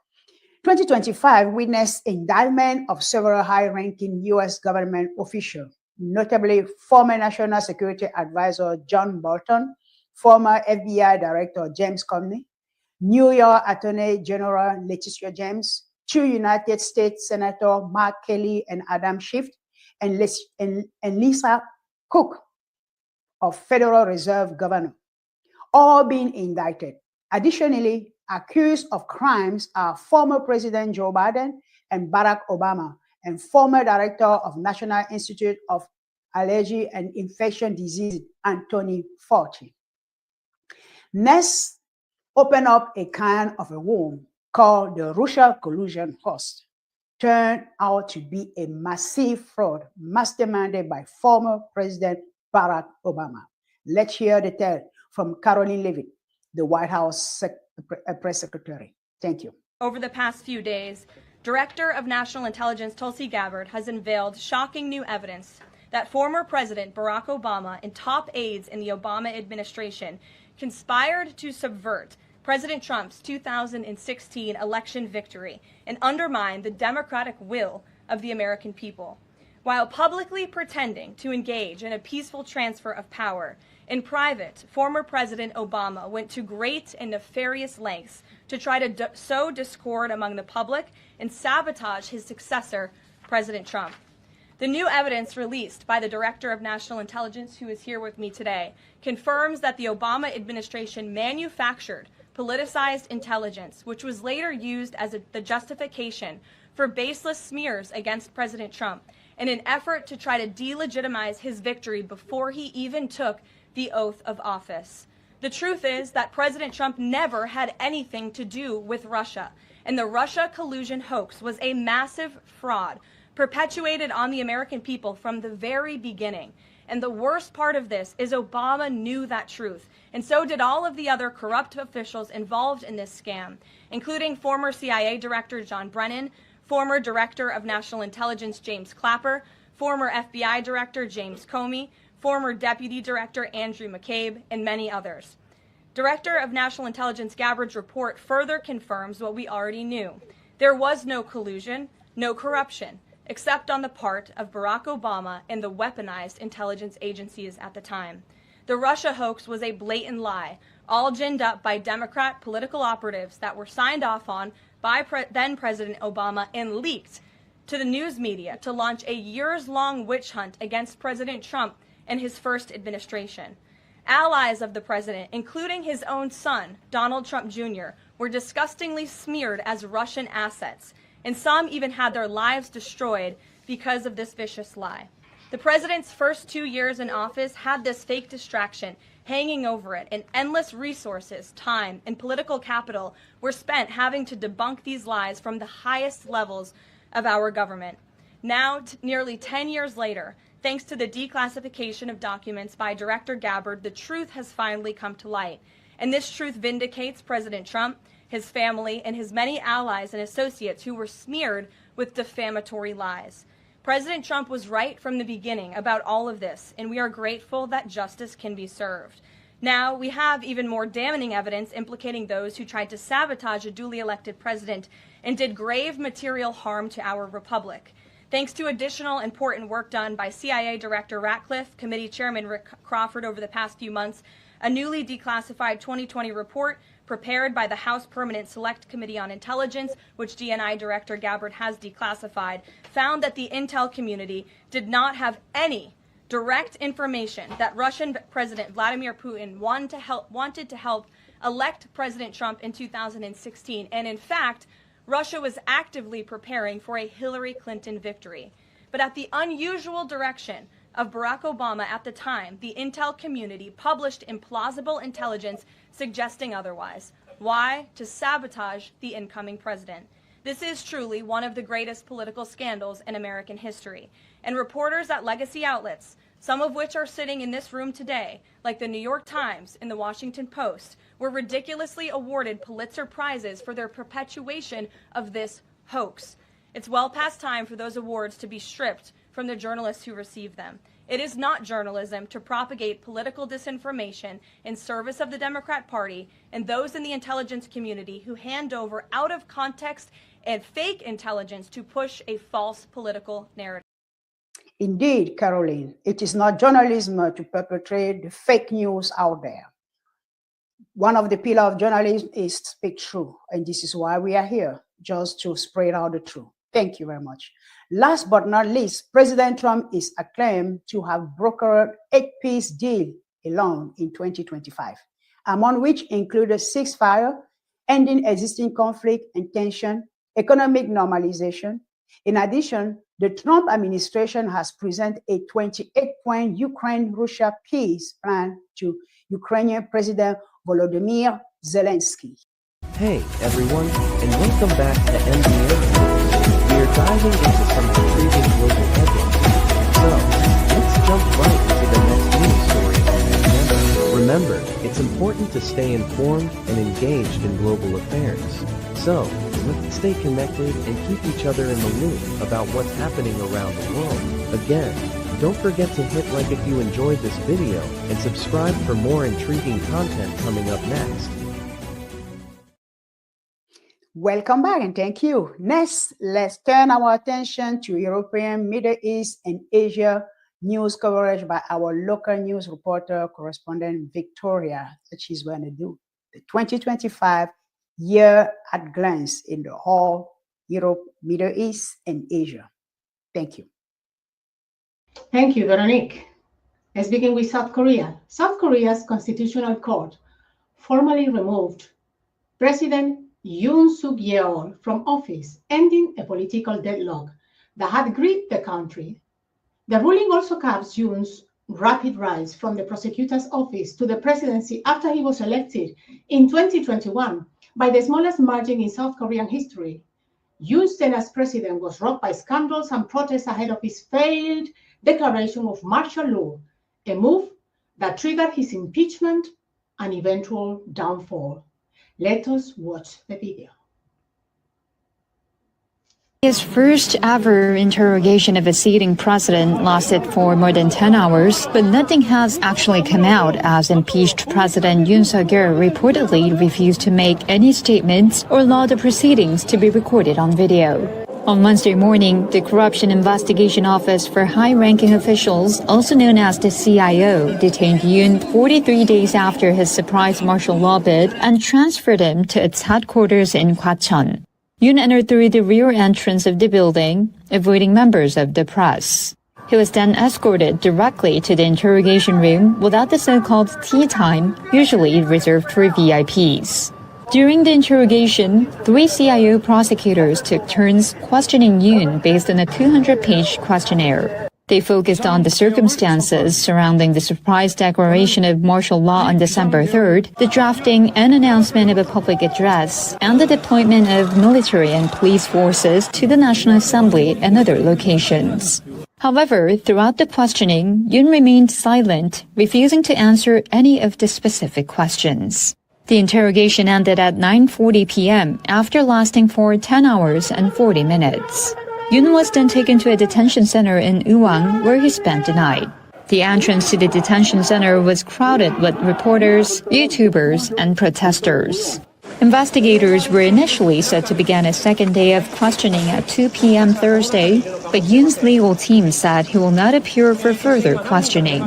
2025 witnessed indictment of several high-ranking U.S. government officials, notably former National Security Advisor John Bolton, former FBI Director James Comey, New York Attorney General Letitia James, 2 United States Senators Mark Kelly and Adam Schiff, and Lisa Cook of Federal Reserve Governor, all being indicted. Additionally, accused of crimes are former President Joe Biden and Barack Obama, and former Director of National Institute of Allergy and Infectious Diseases, Anthony Fauci. Next, open up a can of a worm called the Russia collusion host. Turned out to be a massive fraud masterminded by former President Barack Obama. Let's hear the tale from Caroline Leavitt, the White House press secretary. Thank you. Over the past few days, Director of National Intelligence Tulsi Gabbard has unveiled shocking new evidence that former President Barack Obama and top aides in the Obama administration conspired to subvert President Trump's 2016 election victory and undermine the democratic will of the American people. While publicly pretending to engage in a peaceful transfer of power, in private, former President Obama went to great and nefarious lengths to try to sow discord among the public and sabotage his successor, President Trump. The new evidence released by the Director of National Intelligence, who is here with me today, confirms that the Obama administration manufactured politicized intelligence, which was later used as the justification for baseless smears against President Trump in an effort to try to delegitimize his victory before he even took the oath of office. The truth is that President Trump never had anything to do with Russia, and the Russia collusion hoax was a massive fraud perpetuated on the American people from the very beginning. And the worst part of this is Obama knew that truth, and so did all of the other corrupt officials involved in this scam, including former CIA Director John Brennan, former Director of National Intelligence James Clapper, former FBI Director James Comey, former Deputy Director Andrew McCabe, and many others. Director of National Intelligence Gabbard's report further confirms what we already knew. There was no collusion, no corruption, except on the part of Barack Obama and the weaponized intelligence agencies at the time. The Russia hoax was a blatant lie, all ginned up by Democrat political operatives that were signed off on by then President Obama and leaked to the news media to launch a years-long witch hunt against President Trump and his first administration. Allies of the president, including his own son, Donald Trump Jr., were disgustingly smeared as Russian assets, and some even had their lives destroyed because of this vicious lie. The president's first 2 years in office had this fake distraction hanging over it, and endless resources, time, and political capital were spent having to debunk these lies from the highest levels of our government. Now, nearly 10 years later, thanks to the declassification of documents by Director Gabbard, the truth has finally come to light. And this truth vindicates President Trump, his family, and his many allies and associates who were smeared with defamatory lies. President Trump was right from the beginning about all of this, and we are grateful that justice can be served. Now, we have even more damning evidence implicating those who tried to sabotage a duly elected president and did grave material harm to our republic. Thanks to additional important work done by CIA Director Ratcliffe, Committee Chairman Rick Crawford over the past few months, a newly declassified 2020 report prepared by the House Permanent Select Committee on Intelligence, which DNI Director Gabbard has declassified, found that the intel community did not have any direct information that Russian President Vladimir Putin wanted to help elect President Trump in 2016. And in fact, Russia was actively preparing for a Hillary Clinton victory. But at the unusual direction of Barack Obama at the time, the intel community published implausible intelligence suggesting otherwise. Why? To sabotage the incoming president. This is truly one of the greatest political scandals in American history. And reporters at legacy outlets, some of which are sitting in this room today, like the New York Times and the Washington Post, were ridiculously awarded Pulitzer Prizes for their perpetuation of this hoax. It's well past time for those awards to be stripped from the journalists who receive them. It is not journalism to propagate political disinformation in service of the Democrat Party and those in the intelligence community who hand over out of context and fake intelligence to push a false political narrative. Indeed, Caroline, it is not journalism to perpetrate the fake news out there. One of the pillars of journalism is speak true, and this is why we are here, just to spread out the truth. Thank you very much. Last but not least, President Trump is acclaimed to have brokered 8-peace deal alone in 2025, among which included ceasefire, ending existing conflict and tension, economic normalization. In addition, the Trump administration has presented a 28-point Ukraine-Russia peace plan to Ukrainian President Volodymyr Zelensky. Hey everyone, and welcome back to MBN&x. We are diving into some intriguing global headlines. So, let's jump right into the next news story. Remember, it's important to stay informed and engaged in global affairs. So, let's stay connected and keep each other in the loop about what's happening around the world. Again, don't forget to hit like if you enjoyed this video and subscribe for more intriguing content coming up next. Welcome back and thank you. Next, let's turn our attention to European, Middle East, and Asia news coverage by our local news reporter, correspondent Victoria, that she's going to do the 2025 year at glance in the whole Europe, Middle East, and Asia. Thank you. Thank you, Veronique. Let's begin with South Korea. South Korea's Constitutional Court formally removed President Yoon Suk-yeol from office, ending a political deadlock that had gripped the country. The ruling also caps Yoon's rapid rise from the prosecutor's office to the presidency after he was elected in 2021 by the smallest margin in South Korean history. Yoon's tenure as president was rocked by scandals and protests ahead of his failed declaration of martial law, a move that triggered his impeachment and eventual downfall. Let us watch the video. His first ever interrogation of a sitting president lasted for more than 10 hours, but nothing has actually come out as impeached President Yoon Suk-yeol reportedly refused to make any statements or allow the proceedings to be recorded on video. On Wednesday morning, the Corruption Investigation Office for High-Ranking Officials, also known as the CIO, detained Yoon 43 days after his surprise martial law bid and transferred him to its headquarters in Gwacheon. Yoon entered through the rear entrance of the building, avoiding members of the press. He was then escorted directly to the interrogation room without the so-called tea time, usually reserved for VIPs. During the interrogation, 3 CIO prosecutors took turns questioning Yoon based on a 200-page questionnaire. They focused on the circumstances surrounding the surprise declaration of martial law on December 3rd, the drafting and announcement of a public address, and the deployment of military and police forces to the National Assembly and other locations. However, throughout the questioning, Yoon remained silent, refusing to answer any of the specific questions. The interrogation ended at 9:40 p.m. after lasting for 10 hours and 40 minutes. Yoon was then taken to a detention center in Uwang, where he spent the night. The entrance to the detention center was crowded with reporters, YouTubers, and protesters. Investigators were initially set to begin a second day of questioning at 2 p.m. Thursday, but Yoon's legal team said he will not appear for further questioning.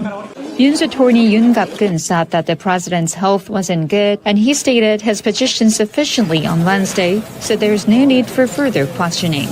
Yoon's attorney Yoon Gap-keun said that the president's health wasn't good, and he stated his petition sufficiently on Wednesday, so there's no need for further questioning.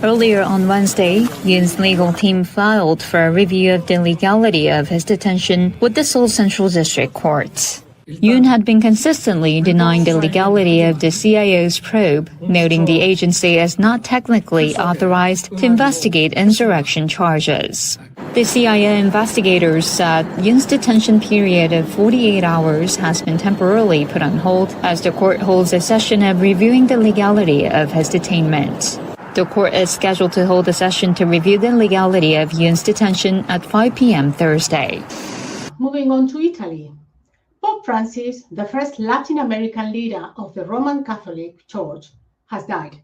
Earlier on Wednesday, Yoon's legal team filed for a review of the legality of his detention with the Seoul Central District Court. Yoon had been consistently denying the legality of the CIO's probe, noting the agency is not technically authorized to investigate insurrection charges. The CIA investigators said Yoon's detention period of 48 hours has been temporarily put on hold as the court holds a session of reviewing the legality of his detainment. The court is scheduled to hold a session to review the legality of Yoon's detention at 5 p.m. Thursday. Moving on to Italy. Pope Francis, the first Latin American leader of the Roman Catholic Church, has died.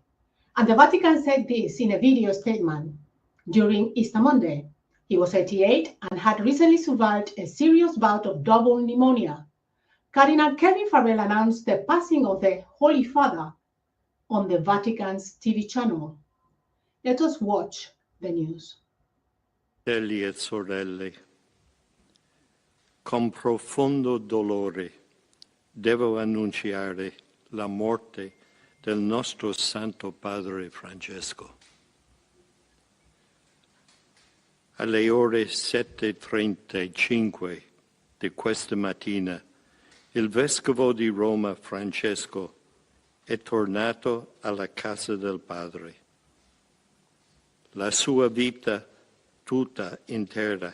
And the Vatican said this in a video statement during Easter Monday. He was 88 and had recently survived a serious bout of double pneumonia. Cardinal Kevin Farrell announced the passing of the Holy Father on the Vatican's TV channel. Let us watch the news. Fratelli e sorelle, con profondo dolore devo annunciare la morte del nostro Santo Padre Francesco. Alle ore 7:35 di questa mattina, il Vescovo di Roma Francesco è tornato alla casa del Padre. La sua vita tutta intera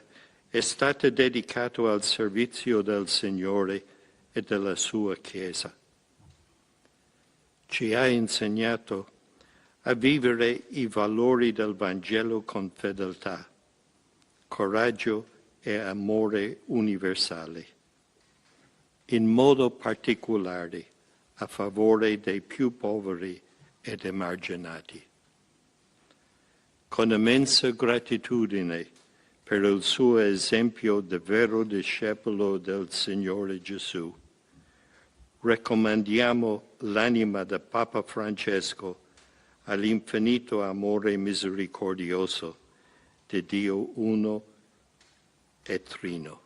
è stata dedicata al servizio del Signore e della sua Chiesa. Ci ha insegnato a vivere i valori del Vangelo con fedeltà, coraggio e amore universale, in modo particolare a favore dei più poveri ed emarginati. Con immensa gratitudine per il suo esempio di vero discepolo del Signore Gesù, raccomandiamo l'anima del Papa Francesco all'infinito amore misericordioso di Dio uno e trino.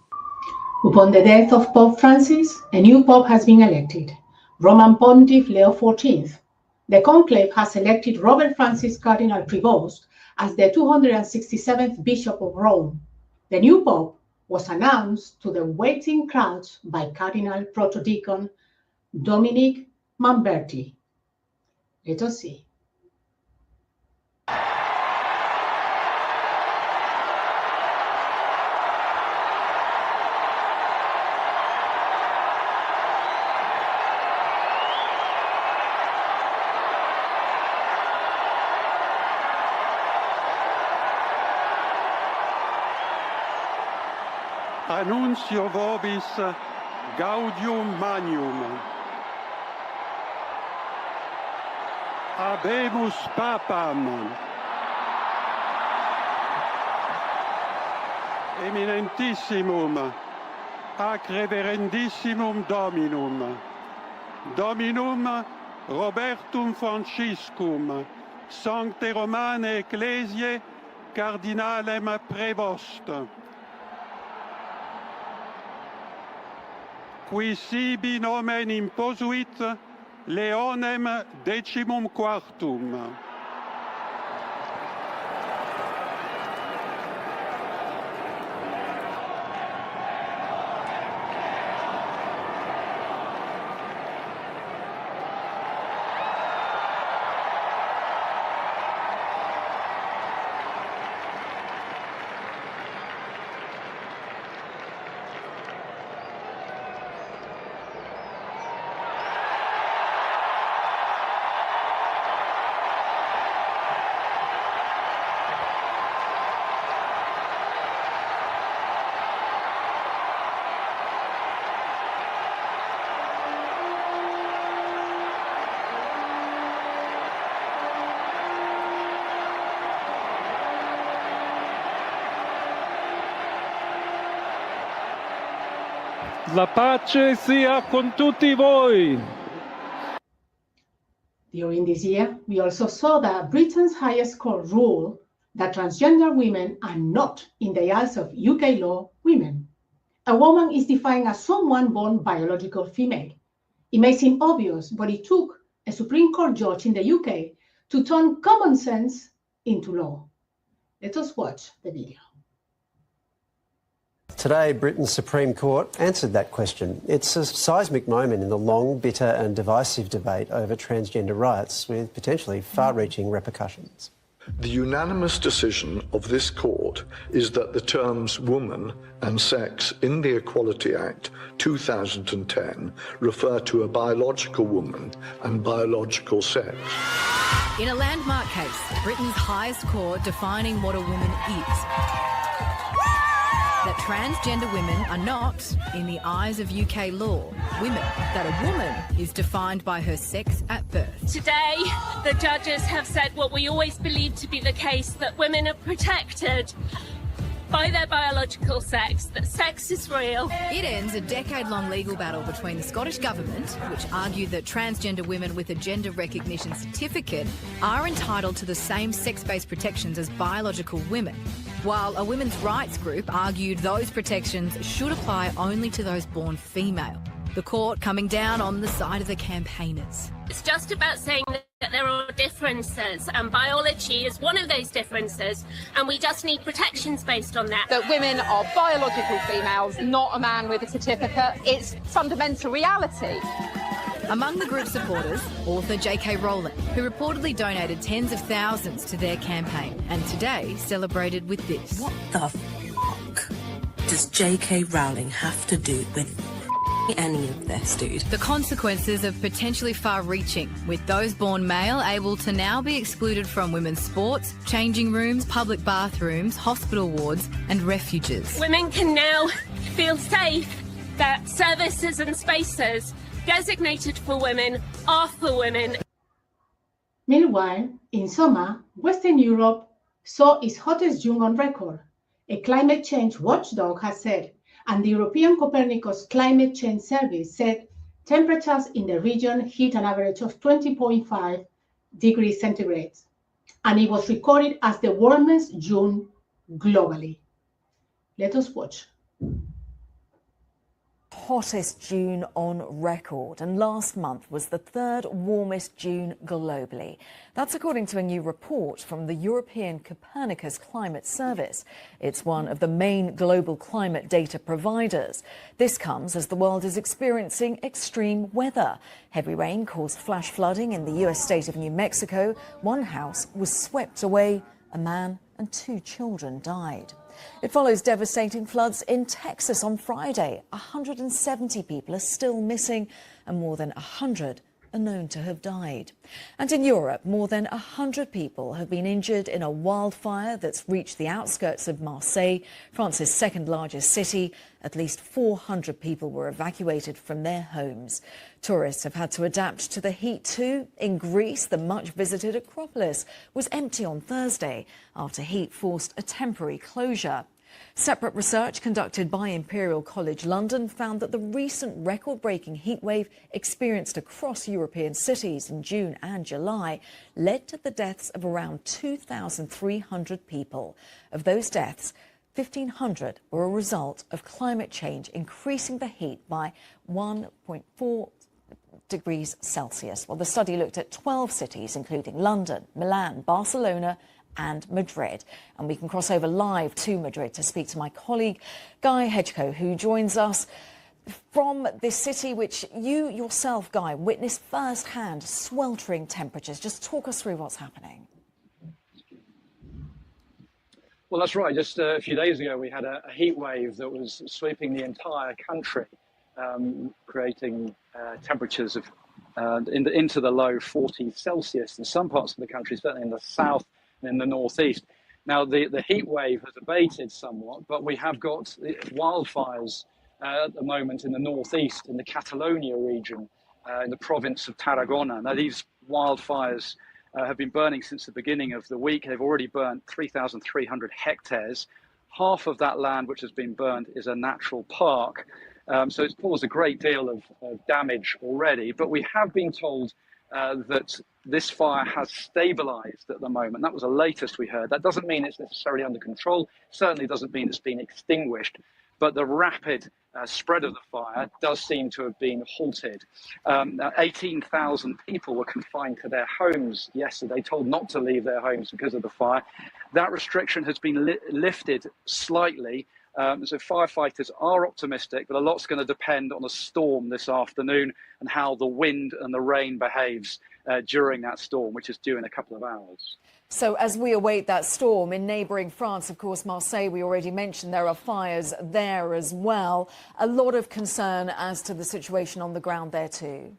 Upon the death of Pope Francis, a new pope has been elected, Roman Pontiff Leo XIV. The conclave has elected Robert Francis Cardinal Prevost as the 267th Bishop of Rome. The new pope was announced to the waiting crowds by Cardinal Protodeacon Dominic Mamberti. Let us see. Annuncio vobis gaudium magnum. Habemus papam. Eminentissimum, ac reverendissimum Dominum. Dominum Robertum Franciscum, Sancte Romane Ecclesiae, Cardinalem Prevost. Qui sibi nomen imposuit Leonem XIV. La pace sia con tutti voi. During this year, we also saw that Britain's highest court ruled that transgender women are not, in the eyes of UK law, women. A woman is defined as someone born biological female. It may seem obvious, but it took a Supreme Court judge in the UK to turn common sense into law. Let us watch the video. Today, Britain's Supreme Court answered that question. It's a seismic moment in the long, bitter and divisive debate over transgender rights, with potentially far-reaching repercussions. The unanimous decision of this court is that the terms woman and sex in the Equality Act 2010 refer to a biological woman and biological sex. In a landmark case, Britain's highest court defining what a woman is. That transgender women are not, in the eyes of UK law, women. That a woman is defined by her sex at birth. Today, the judges have said what we always believed to be the case, that women are protected by their biological sex, that sex is real. It ends a decade-long legal battle between the Scottish Government, which argued that transgender women with a gender recognition certificate are entitled to the same sex-based protections as biological women, while a women's rights group argued those protections should apply only to those born female. The court coming down on the side of the campaigners. It's just about saying that there are differences, and biology is one of those differences, and we just need protections based on that. That women are biological females, not a man with a certificate. It's fundamental reality. Among the group's supporters, author J.K. Rowling, who reportedly donated tens of thousands to their campaign, and today celebrated with this. What the fuck does J.K. Rowling have to do with any of this, dude? The consequences of potentially far-reaching, with those born male able to now be excluded from women's sports, changing rooms, public bathrooms, hospital wards and refuges. Women can now feel safe that services and spaces designated for women are for women. Meanwhile, in summer, Western Europe saw its hottest June on record. A climate change watchdog has said, and the European Copernicus Climate Change Service said temperatures in the region hit an average of 20.5 degrees centigrade, and it was recorded as the warmest June globally. Let us watch. Hottest June on record, and last month was the third warmest June globally. That's according to a new report from the European Copernicus Climate Service. It's one of the main global climate data providers. This comes as the world is experiencing extreme weather. Heavy rain caused flash flooding in the US state of New Mexico. One house was swept away. A man and 2 children died. It follows devastating floods in Texas on Friday. 170 people are still missing and more than 100 are known to have died. And in Europe, more than 100 people have been injured in a wildfire that's reached the outskirts of Marseille, France's second largest city. At least 400 people were evacuated from their homes. Tourists have had to adapt to the heat too. In Greece, the much-visited Acropolis was empty on Thursday after heat forced a temporary closure. Separate research conducted by Imperial College London found that the recent record-breaking heatwave experienced across European cities in June and July led to the deaths of around 2,300 people. Of those deaths, 1,500 were a result of climate change increasing the heat by 1.4 degrees Celsius. Well, the study looked at 12 cities, including London, Milan, Barcelona and Madrid. And we can cross over live to Madrid to speak to my colleague, Guy Hedgecoe, who joins us from this city, which you yourself, Guy, witnessed firsthand sweltering temperatures. Just talk us through what's happening. Well, that's right. Just a few days ago, we had a heat wave that was sweeping the entire country, creating temperatures of into the low 40s Celsius in some parts of the country, certainly in the south and in the northeast. Now, the heat wave has abated somewhat, but we have got wildfires at the moment in the northeast, in the Catalonia region, in the province of Tarragona. Now, these wildfires have been burning since the beginning of the week. They've already burnt 3,300 hectares. Half of that land which has been burned is a natural park. So it's caused a great deal of damage already. But we have been told that this fire has stabilized at the moment. That was the latest we heard. That doesn't mean it's necessarily under control. Certainly doesn't mean it's been extinguished. But the rapid spread of the fire does seem to have been halted. 18,000 people were confined to their homes yesterday, told not to leave their homes because of the fire. That restriction has been lifted slightly. So firefighters are optimistic, but a lot's going to depend on a storm this afternoon and how the wind and the rain behaves during that storm, which is due in a couple of hours. So as we await that storm in neighbouring France, of course, Marseille, we already mentioned there are fires there as well. A lot of concern as to the situation on the ground there too.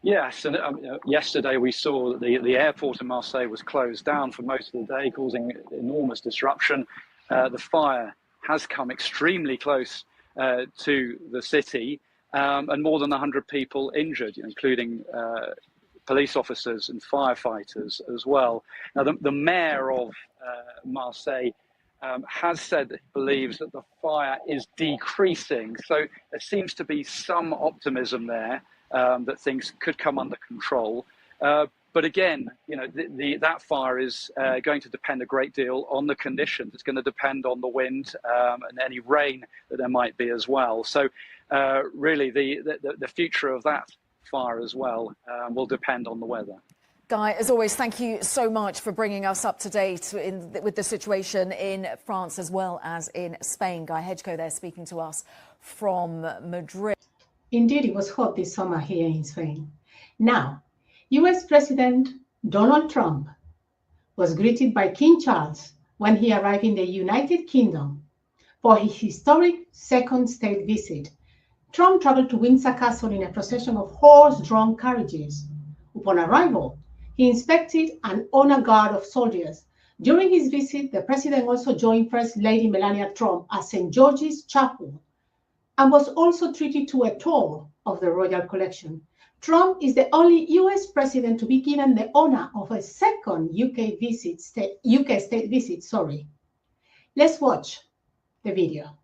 Yes, and yesterday we saw that the airport in Marseille was closed down for most of the day, causing enormous disruption. The fire has come extremely close to the city, and more than 100 people injured, including police officers and firefighters as well. Now, the mayor of Marseille has said that he believes that the fire is decreasing. So there seems to be some optimism there that things could come under control. But again, that fire is going to depend a great deal on the conditions. It's going to depend on the wind and any rain that there might be as well. So really, the future of that fire as well will depend on the weather. Guy, as always, thank you so much for bringing us up to date with the situation in France as well as in Spain. Guy Hedgecoe there speaking to us from Madrid. Indeed, it was hot this summer here in Spain. Now, US President Donald Trump was greeted by King Charles when he arrived in the United Kingdom for his historic second state visit. Trump traveled to Windsor Castle in a procession of horse-drawn carriages. Upon arrival, he inspected an honor guard of soldiers. During his visit, the president also joined First Lady Melania Trump at St. George's Chapel and was also treated to a tour of the royal collection. Trump is the only US president to be given the honor of a second UK state visit. Let's watch the video.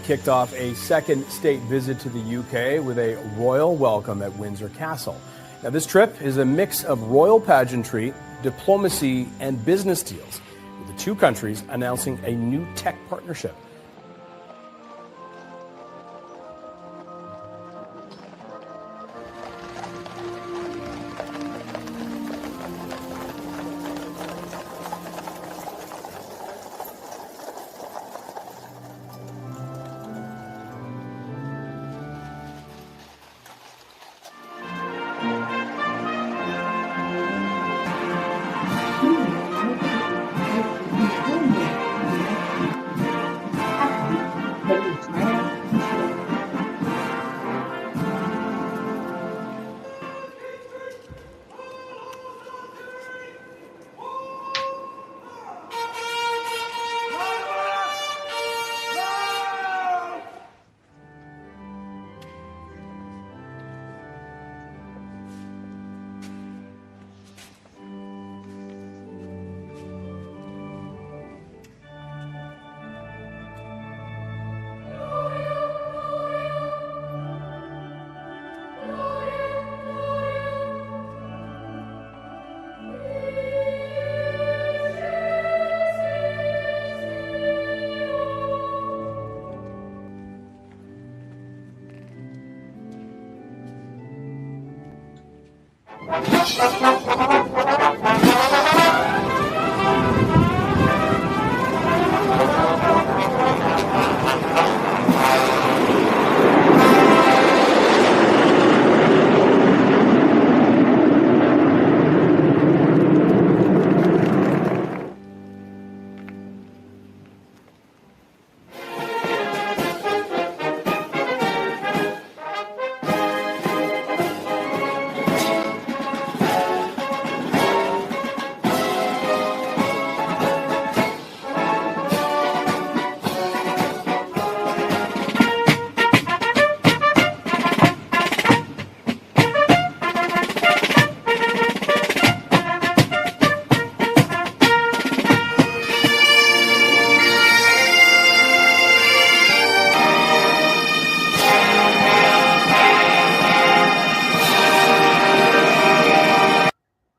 kicked off a second state visit to the UK with a royal welcome at Windsor Castle. Now, this trip is a mix of royal pageantry, diplomacy, and business deals, with the two countries announcing a new tech partnership.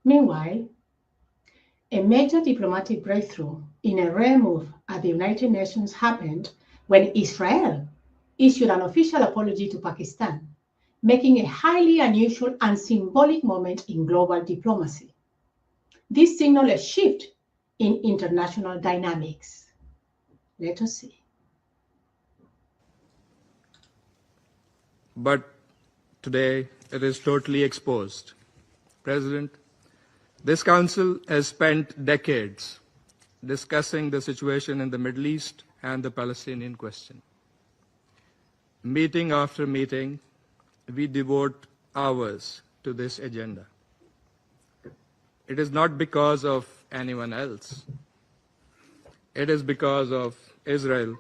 Meanwhile, a major diplomatic breakthrough in a rare move at the United Nations happened when Israel issued an official apology to Pakistan, making a highly unusual and symbolic moment in global diplomacy. This signaled a shift in international dynamics. Let us see. But today it is totally exposed. President, this council has spent decades discussing the situation in the Middle East and the Palestinian question. Meeting after meeting, we devote hours to this agenda. It is not because of anyone else. It is because of Israel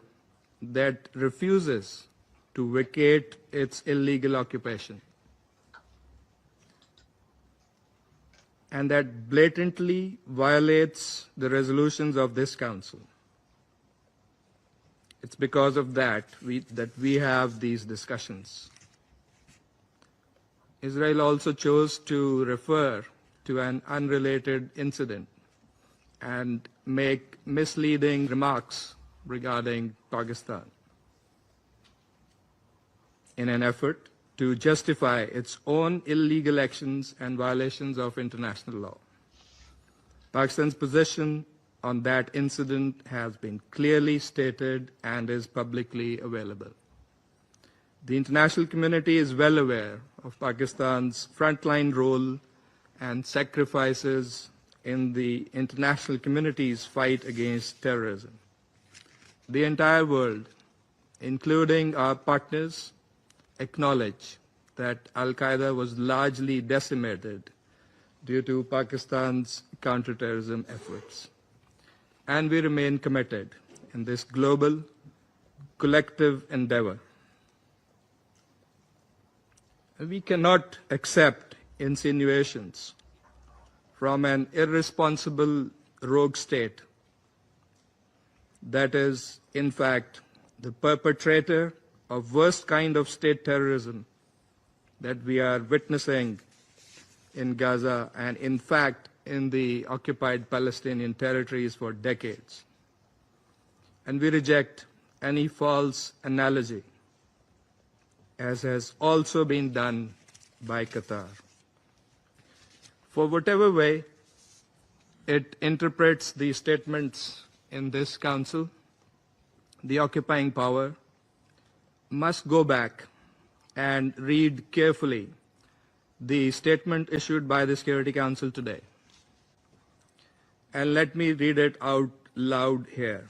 that refuses to vacate its illegal occupation, and that blatantly violates the resolutions of this council. It's because of that we have these discussions. Israel also chose to refer to an unrelated incident and make misleading remarks regarding Pakistan in an effort to justify its own illegal actions and violations of international law. Pakistan's position on that incident has been clearly stated and is publicly available. The international community is well aware of Pakistan's frontline role and sacrifices in the international community's fight against terrorism. The entire world, including our partners, acknowledge that Al-Qaeda was largely decimated due to Pakistan's counterterrorism efforts. And we remain committed in this global, collective endeavor. We cannot accept insinuations from an irresponsible rogue state that is, in fact, the perpetrator of worst kind of state terrorism that we are witnessing in Gaza and, in fact, in the occupied Palestinian territories for decades. And we reject any false analogy, as has also been done by Qatar. For whatever way it interprets the statements in this council, the occupying power must go back and read carefully the statement issued by the Security Council today. And let me read it out loud here.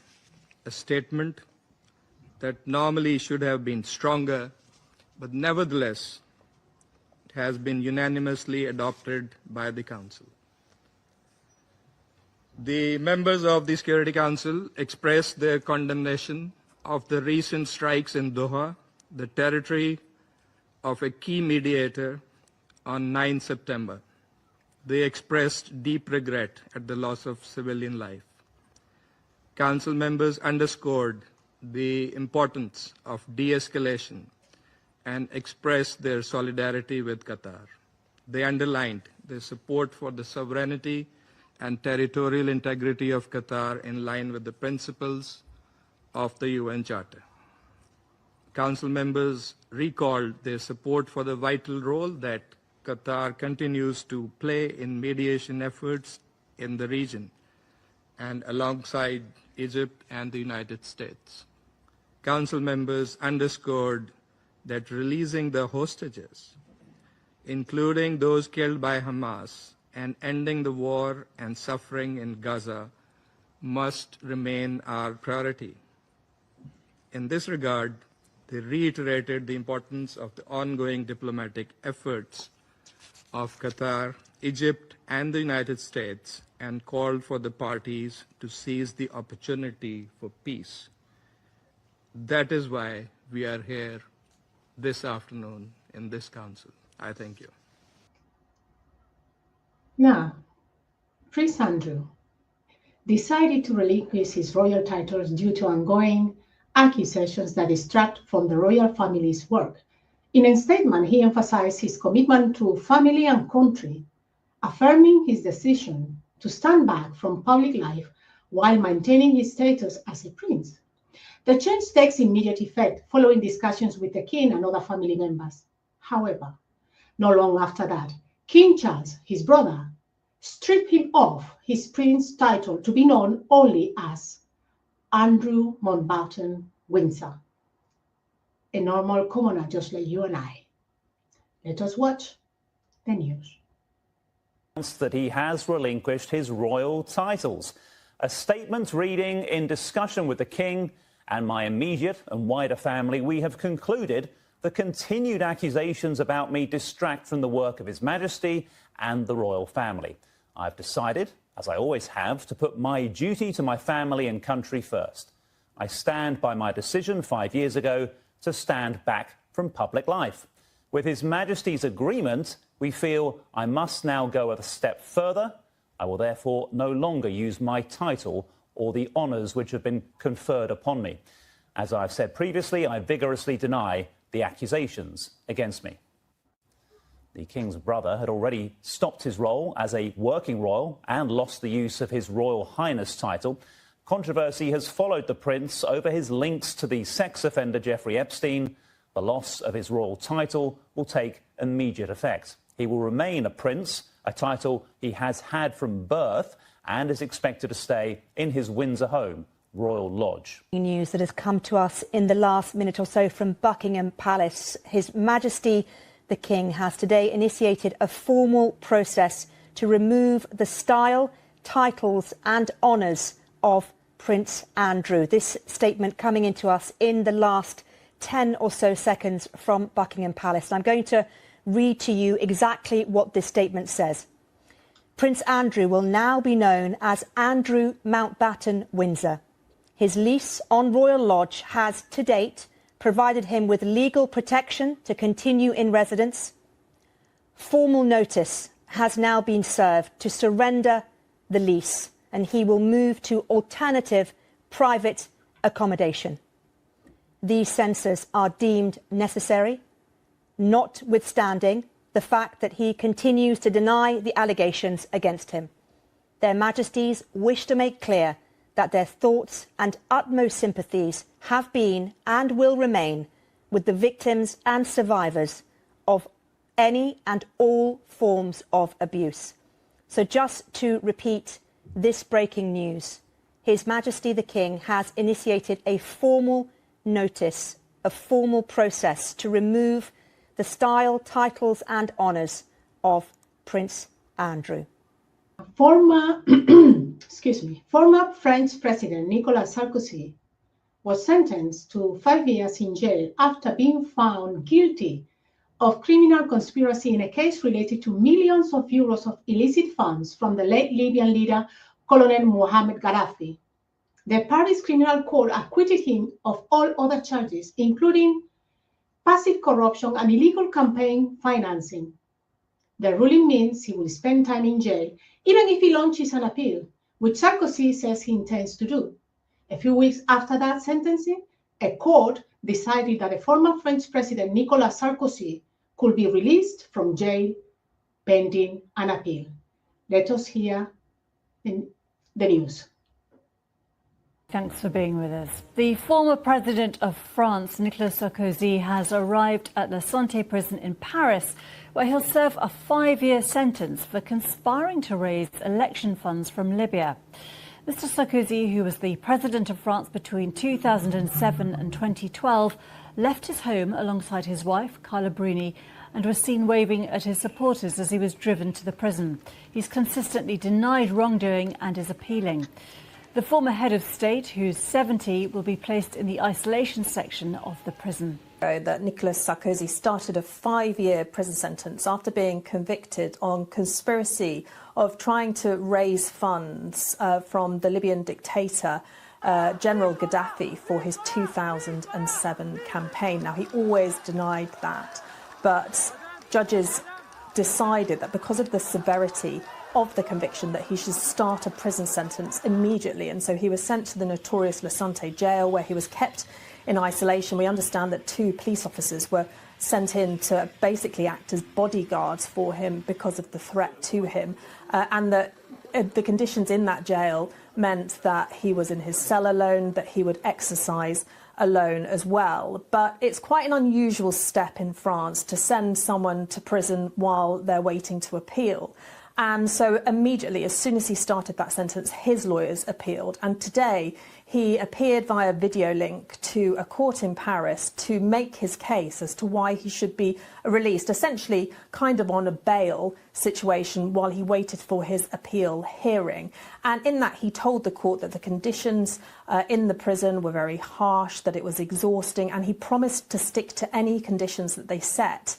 A statement that normally should have been stronger, but nevertheless has been unanimously adopted by the Council. The members of the Security Council expressed their condemnation of the recent strikes in Doha, the territory of a key mediator, on 9 September. They expressed deep regret at the loss of civilian life. Council members underscored the importance of de-escalation and expressed their solidarity with Qatar. They underlined their support for the sovereignty and territorial integrity of Qatar in line with the principles of the UN Charter. Council members recalled their support for the vital role that Qatar continues to play in mediation efforts in the region and alongside Egypt and the United States. Council members underscored that releasing the hostages, including those killed by Hamas, and ending the war and suffering in Gaza must remain our priority. In this regard, they reiterated the importance of the ongoing diplomatic efforts of Qatar, Egypt, and the United States, and called for the parties to seize the opportunity for peace. That is why we are here this afternoon in this council. I thank you. Now, Prince Andrew decided to relinquish his royal titles due to ongoing accusations that distract from the royal family's work. In a statement, he emphasized his commitment to family and country, affirming his decision to stand back from public life while maintaining his status as a prince. The change takes immediate effect following discussions with the king and other family members. However, not long after that, King Charles, his brother, stripped him of his prince title to be known only as Andrew Mountbatten Windsor, a normal commoner just like you and I. Let us watch the news. That he has relinquished his royal titles. A statement reading, in discussion with the King and my immediate and wider family, we have concluded the continued accusations about me distract from the work of His Majesty and the royal family. I've decided, as I always have, to put my duty to my family and country first. I stand by my decision 5 years ago to stand back from public life. With His Majesty's agreement, we feel I must now go a step further. I will therefore no longer use my title or the honours which have been conferred upon me. As I've said previously, I vigorously deny the accusations against me. The King's brother had already stopped his role as a working royal and lost the use of his Royal Highness title. Controversy has followed the Prince over his links to the sex offender Jeffrey Epstein. The loss of his royal title will take immediate effect. He will remain a prince, a title he has had from birth, and is expected to stay in his Windsor home, Royal Lodge. News that has come to us in the last minute or so from Buckingham Palace. His Majesty the King has today initiated a formal process to remove the style, titles and honours of Prince Andrew. This statement coming into us in the last 10 or so seconds from Buckingham Palace. And I'm going to read to you exactly what this statement says. Prince Andrew will now be known as Andrew Mountbatten Windsor. His lease on Royal Lodge has, to date, provided him with legal protection to continue in residence. Formal notice has now been served to surrender the lease, and he will move to alternative private accommodation. these censors are deemed necessary, notwithstanding the fact that he continues to deny the allegations against him. Their Majesties wish to make clear that their thoughts and utmost sympathies have been and will remain with the victims and survivors of any and all forms of abuse. So just to repeat this breaking news, His Majesty the King has initiated a formal notice, a formal process to remove the style, titles and honours of Prince Andrew. Former French President Nicolas Sarkozy was sentenced to 5 years in jail after being found guilty of criminal conspiracy in a case related to millions of euros of illicit funds from the late Libyan leader Colonel Mohammed Gaddafi. The Paris Criminal Court acquitted him of all other charges, including passive corruption and illegal campaign financing. The ruling means he will spend time in jail, even if he launches an appeal, which Sarkozy says he intends to do. A few weeks after that sentencing, a court decided that the former French President Nicolas Sarkozy could be released from jail pending an appeal. Let us hear the news. Thanks for being with us. The former president of France, Nicolas Sarkozy, has arrived at La Santé prison in Paris, where he'll serve a 5-year sentence for conspiring to raise election funds from Libya. Mr. Sarkozy, who was the president of France between 2007 and 2012, left his home alongside his wife, Carla Bruni, and was seen waving at his supporters as he was driven to the prison. He's consistently denied wrongdoing and is appealing. The former head of state, who's 70, will be placed in the isolation section of the prison. That Nicolas Sarkozy started a 5-year prison sentence after being convicted on conspiracy of trying to raise funds from the Libyan dictator General Gaddafi for his 2007 campaign. Now, he always denied that, but judges decided that because of the severity of the conviction that he should start a prison sentence immediately, and so he was sent to the notorious La Santé jail, where he was kept in isolation. We understand that 2 police officers were sent in to basically act as bodyguards for him because of the threat to him, and that the conditions in that jail meant that he was in his cell alone, that he would exercise alone as well. But it's quite an unusual step in France to send someone to prison while they're waiting to appeal. And so immediately, as soon as he started that sentence, his lawyers appealed. And today, he appeared via video link to a court in Paris to make his case as to why he should be released, essentially kind of on a bail situation while he waited for his appeal hearing. And in that, he told the court that the conditions in the prison were very harsh, that it was exhausting, and he promised to stick to any conditions that they set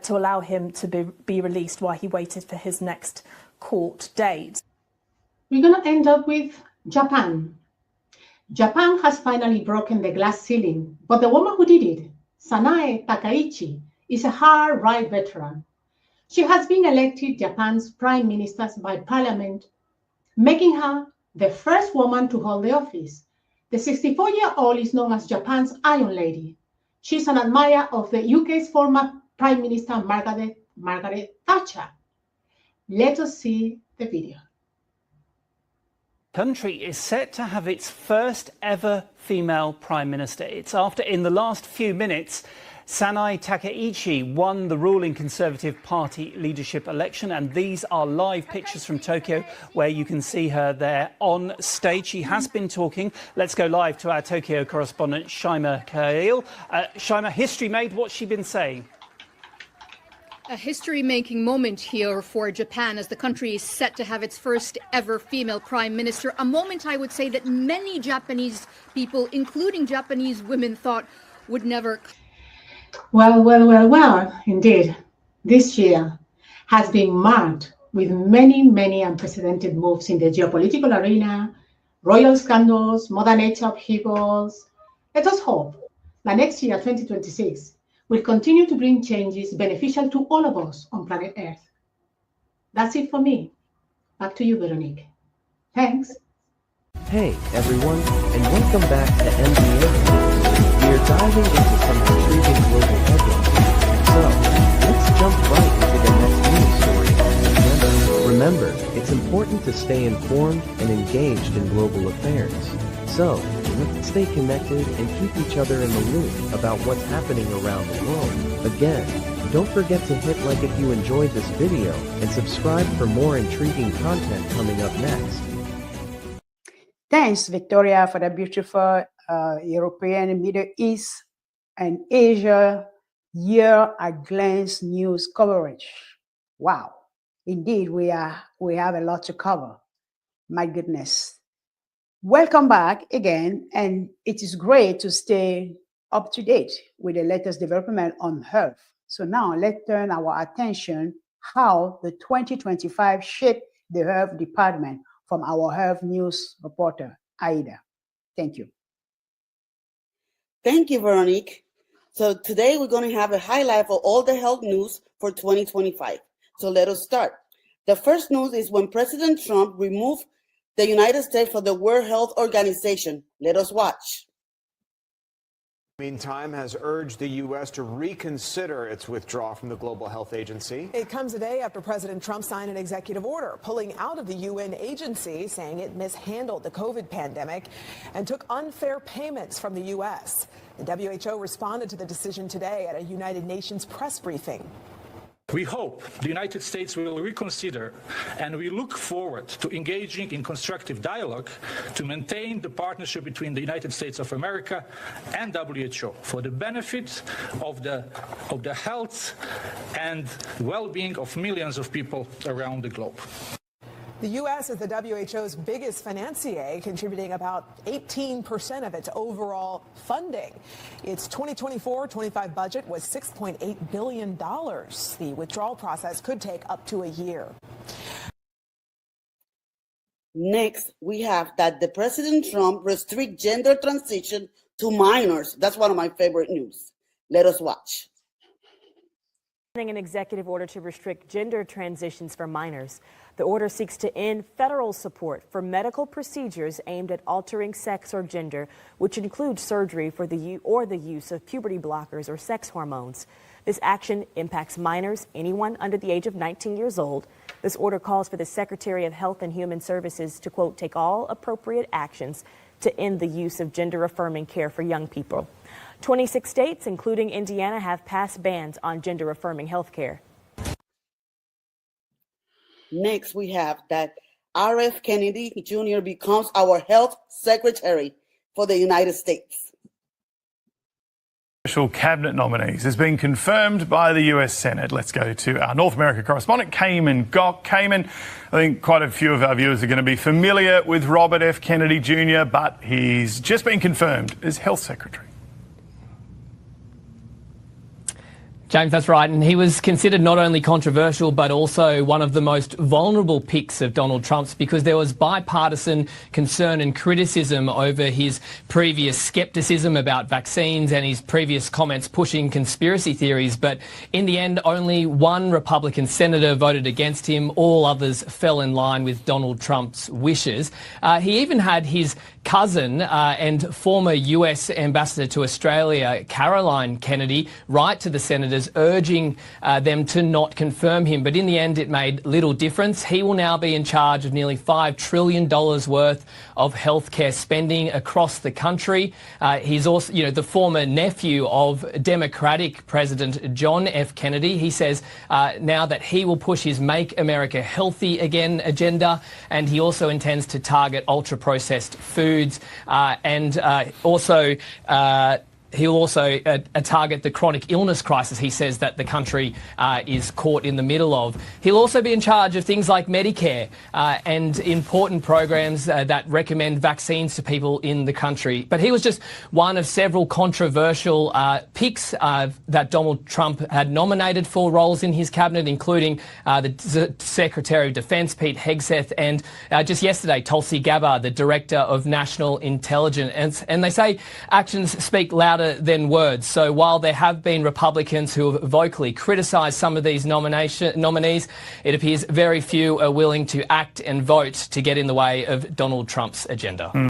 to allow him to be released while he waited for his next court date. We're going to end up with Japan. Japan has finally broken the glass ceiling, but the woman who did it, Sanae Takaichi, is a hard right veteran. She has been elected Japan's prime minister by parliament, making her the first woman to hold the office. The 64-year-old is known as Japan's Iron Lady. She's an admirer of the UK's former Prime Minister Margaret Thatcher. Let us see the video. Country is set to have its first ever female Prime Minister. It's after, in the last few minutes, Sanae Takaichi won the ruling Conservative Party leadership election, and these are live pictures from Tokyo where you can see her there on stage. She has been talking. Let's go live to our Tokyo correspondent, Shaima Kail. Shaima, history made. What's she been saying? A history-making moment here for Japan as the country is set to have its first ever female prime minister. A moment I would say that many Japanese people, including Japanese women, thought would never. Well, indeed. This year has been marked with many unprecedented moves in the geopolitical arena, royal scandals, modern age upheavals. Let us hope that next year, 2026, will continue to bring changes beneficial to all of us on planet Earth. That's it for me. Back to you, Veronique. Thanks. Hey, everyone, and welcome back to MBN. we're diving into some intriguing global headlines. So, let's jump right into the next news story. Remember, it's important to stay informed and engaged in global affairs. So, let's stay connected and keep each other in the loop about what's happening around the world. Again, don't forget to hit like if you enjoyed this video and subscribe for more intriguing content coming up next. Thanks, Victoria, for the beautiful European, Middle East, and Asia year-at-glance news coverage. Wow, indeed, we have a lot to cover. My goodness. Welcome back again, and it is great to stay up to date with the latest development on health. So now let's turn our attention how the 2025 shaped the health department from our health news reporter, Aida. Thank you. Thank you, Veronique. So today we're going to have a highlight for all the health news for 2025. So let us start. The first news is when President Trump removed the United States from the World Health Organization. Let us watch. Meantime, has urged the U.S. to reconsider its withdrawal from the Global Health Agency. It comes a day after President Trump signed an executive order pulling out of the UN agency, saying it mishandled the COVID pandemic and took unfair payments from the U.S. The WHO responded to the decision today at a United Nations press briefing. We hope the United States will reconsider, and we look forward to engaging in constructive dialogue to maintain the partnership between the United States of America and WHO for the benefit of the health and well-being of millions of people around the globe. The U.S. is the WHO's biggest financier, contributing about 18% of its overall funding. Its 2024-25 budget was $6.8 billion. The withdrawal process could take up to a year. Next, we have that the President Trump restrict gender transition to minors. That's one of my favorite news. Let us watch. An executive order to restrict gender transitions for minors. The order seeks to end federal support for medical procedures aimed at altering sex or gender, which includes surgery for the use of puberty blockers or sex hormones. This action impacts minors, anyone under the age of 19 years old. This order calls for the Secretary of Health and Human Services to, quote, take all appropriate actions to end the use of gender-affirming care for young people. 26 states, including Indiana, have passed bans on gender-affirming health care. Next, we have that R.F. Kennedy Jr. becomes our health secretary for the United States. Special cabinet nominees has been confirmed by the US Senate. Let's go to our North America correspondent, Cayman Gock. Cayman, I think quite a few of our viewers are going to be familiar with Robert F. Kennedy Jr., but he's just been confirmed as health secretary. James, that's right. And he was considered not only controversial, but also one of the most vulnerable picks of Donald Trump's, because there was bipartisan concern and criticism over his previous scepticism about vaccines and his previous comments pushing conspiracy theories. But in the end, only one Republican senator voted against him. All others fell in line with Donald Trump's wishes. He even had his cousin and former US ambassador to Australia, Caroline Kennedy, write to the senators urging them to not confirm him. But in the end, it made little difference. He will now be in charge of nearly $5 trillion worth of healthcare spending across the country. He's also, the former nephew of Democratic President John F. Kennedy. He says now that he will push his Make America Healthy Again agenda, and he also intends to target ultra-processed foods and also He'll also target the chronic illness crisis he says that the country is caught in the middle of. He'll also be in charge of things like Medicare and important programs that recommend vaccines to people in the country. But he was just one of several controversial picks that Donald Trump had nominated for roles in his cabinet, including the Secretary of Defense, Pete Hegseth, and just yesterday, Tulsi Gabbard, the Director of National Intelligence. And they say actions speak louder than words. So while there have been Republicans who have vocally criticised some of these nominees, it appears very few are willing to act and vote to get in the way of Donald Trump's agenda.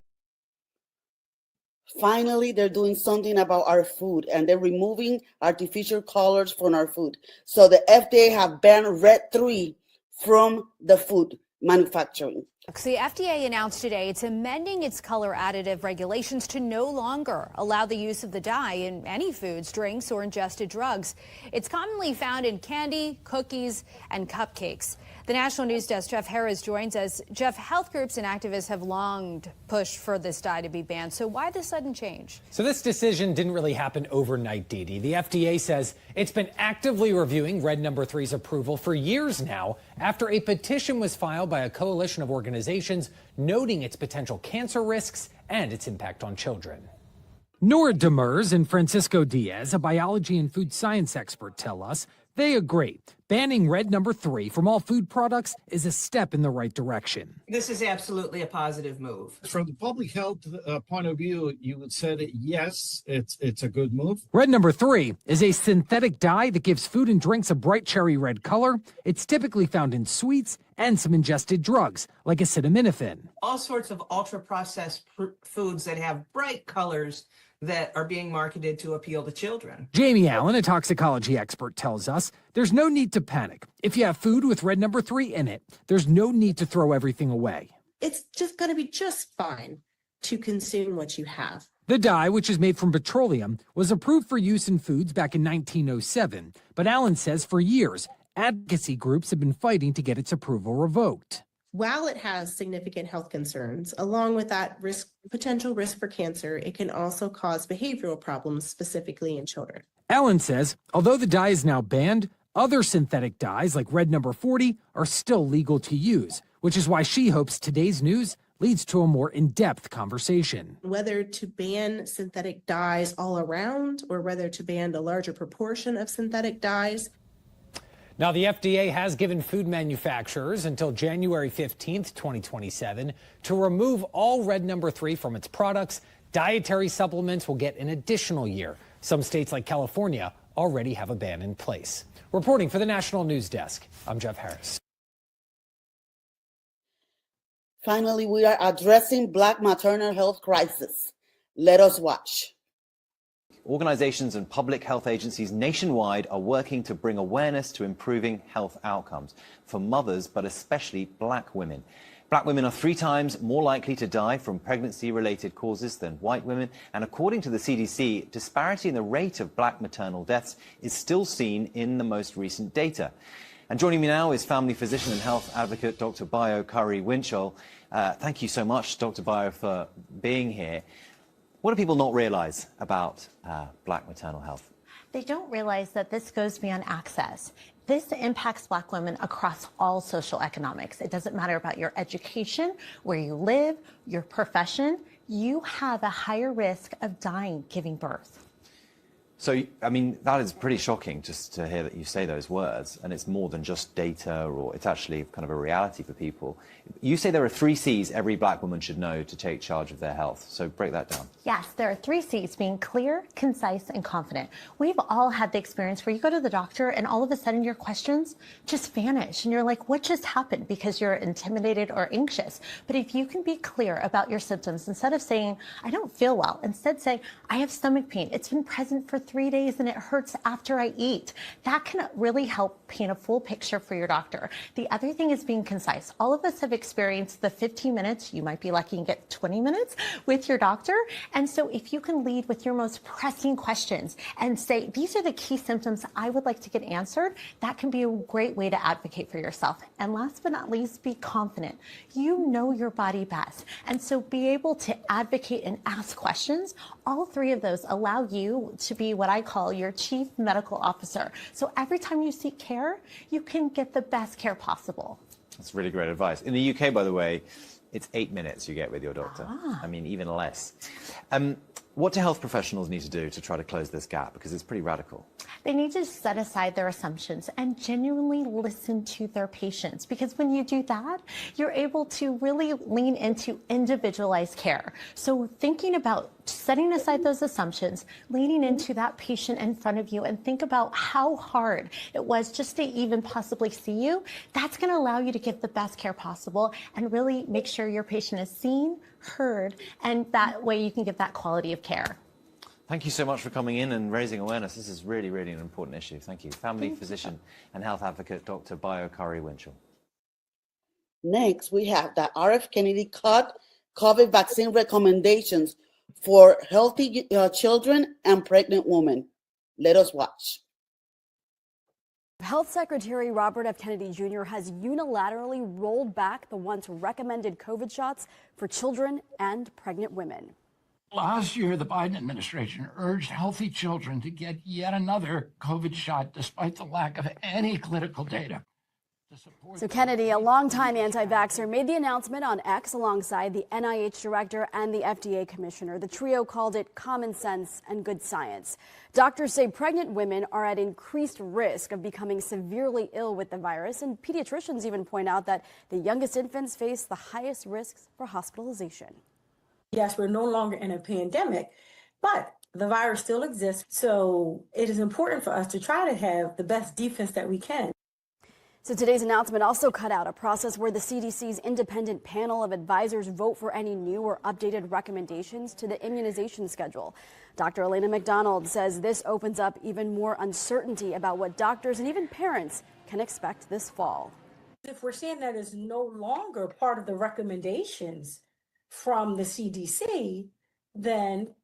Finally, they're doing something about our food, and they're removing artificial colors from our food. So the FDA have banned Red 3 from the food manufacturing. The FDA announced today it's amending its color additive regulations to no longer allow the use of the dye in any foods, drinks, or ingested drugs. It's commonly found in candy, cookies, and cupcakes. The National News Desk, Jeff Harris, joins us. Jeff, health groups and activists have long pushed for this dye to be banned. So why the sudden change? So this decision didn't really happen overnight, Dee Dee. The FDA says it's been actively reviewing Red No. 3's approval for years now after a petition was filed by a coalition of organizations noting its potential cancer risks and its impact on children. Nora Demers and Francisco Diaz, a biology and food science expert, tell us they agree. Banning Red No. 3 from all food products is a step in the right direction. This is absolutely a positive move. From the public health point of view, you would say that yes, it's a good move. Red No. 3 is a synthetic dye that gives food and drinks a bright cherry red color. It's typically found in sweets and some ingested drugs, like acetaminophen. All sorts of ultra-processed foods that have bright colors that are being marketed to appeal to children. Jamie Allen, a toxicology expert, tells us there's no need to panic. If you have food with Red No. 3 in it, there's no need to throw everything away. It's just going to be just fine to consume what you have. The dye, which is made from petroleum, was approved for use in foods back in 1907. But Allen says for years, advocacy groups have been fighting to get its approval revoked. While it has significant health concerns, along with that potential risk for cancer, it can also cause behavioral problems, specifically in children. Allen says, although the dye is now banned, other synthetic dyes like Red No. 40 are still legal to use, which is why she hopes today's news leads to a more in-depth conversation. Whether to ban synthetic dyes all around or whether to ban a larger proportion of synthetic dyes. Now, the FDA has given food manufacturers until January 15th, 2027 to remove all Red No. 3 from its products. Dietary supplements will get an additional year. Some states like California already have a ban in place. Reporting for the National News Desk, I'm Jeff Harris. Finally, we are addressing Black maternal health crisis. Let us watch. Organizations and public health agencies nationwide are working to bring awareness to improving health outcomes for mothers, but especially Black women. Black women are 3 times more likely to die from pregnancy-related causes than white women, and according to the CDC, disparity in the rate of Black maternal deaths is still seen in the most recent data. And joining me now is family physician and health advocate Dr. Bayo Curry-Winchell. Thank you so much, Dr. Bayo, for being here. What do people not realize about Black maternal health? They don't realize that this goes beyond access. This impacts Black women across all social economics. It doesn't matter about your education, where you live, your profession. You have a higher risk of dying giving birth. So, I mean, that is pretty shocking just to hear that you say those words, and it's more than just data, or it's actually kind of a reality for people. You say there are 3 C's every Black woman should know to take charge of their health. So break that down. Yes, there are 3 C's: being clear, concise, and confident. We've all had the experience where you go to the doctor and all of a sudden your questions just vanish and you're like, what just happened? Because you're intimidated or anxious. But if you can be clear about your symptoms, instead of saying, I don't feel well, instead say, I have stomach pain. It's been present for 3 days and it hurts after I eat. That can really help paint a full picture for your doctor. The other thing is being concise. All of us have experienced the 15 minutes, you might be lucky and get 20 minutes with your doctor. And so if you can lead with your most pressing questions and say, these are the key symptoms I would like to get answered, that can be a great way to advocate for yourself. And last but not least, be confident. You know your body best. And so be able to advocate and ask questions. All 3 of those allow you to be what I call your chief medical officer. So every time you seek care, you can get the best care possible. That's really great advice. In the UK, by the way, it's 8 minutes you get with your doctor. I mean, even less. What do health professionals need to do to try to close this gap? Because it's pretty radical. They need to set aside their assumptions and genuinely listen to their patients, because when you do that, you're able to really lean into individualized care. So thinking about setting aside those assumptions, leaning into that patient in front of you, and think about how hard it was just to even possibly see you, that's going to allow you to give the best care possible and really make sure your patient is seen, heard, and that way you can give that quality of care. Thank you so much for coming in and raising awareness. This is really, really an important issue. Thank you. Family physician and health advocate, Dr. Bayo Curry-Winchell. Next, we have the RF Kennedy cut COVID vaccine recommendations for healthy children and pregnant women. Let us watch. Health Secretary Robert F. Kennedy Jr. has unilaterally rolled back the once recommended COVID shots for children and pregnant women. Last year, the Biden administration urged healthy children to get yet another COVID shot despite the lack of any clinical data. So Kennedy, a longtime anti-vaxxer, made the announcement on X alongside the NIH director and the FDA commissioner. The trio called it common sense and good science. Doctors say pregnant women are at increased risk of becoming severely ill with the virus, and pediatricians even point out that the youngest infants face the highest risks for hospitalization. Yes, we're no longer in a pandemic, but the virus still exists. So it is important for us to try to have the best defense that we can. So today's announcement also cut out a process where the CDC's independent panel of advisors vote for any new or updated recommendations to the immunization schedule. Dr. Elena McDonald says this opens up even more uncertainty about what doctors and even parents can expect this fall. If we're seeing that is no longer part of the recommendations from the CDC, then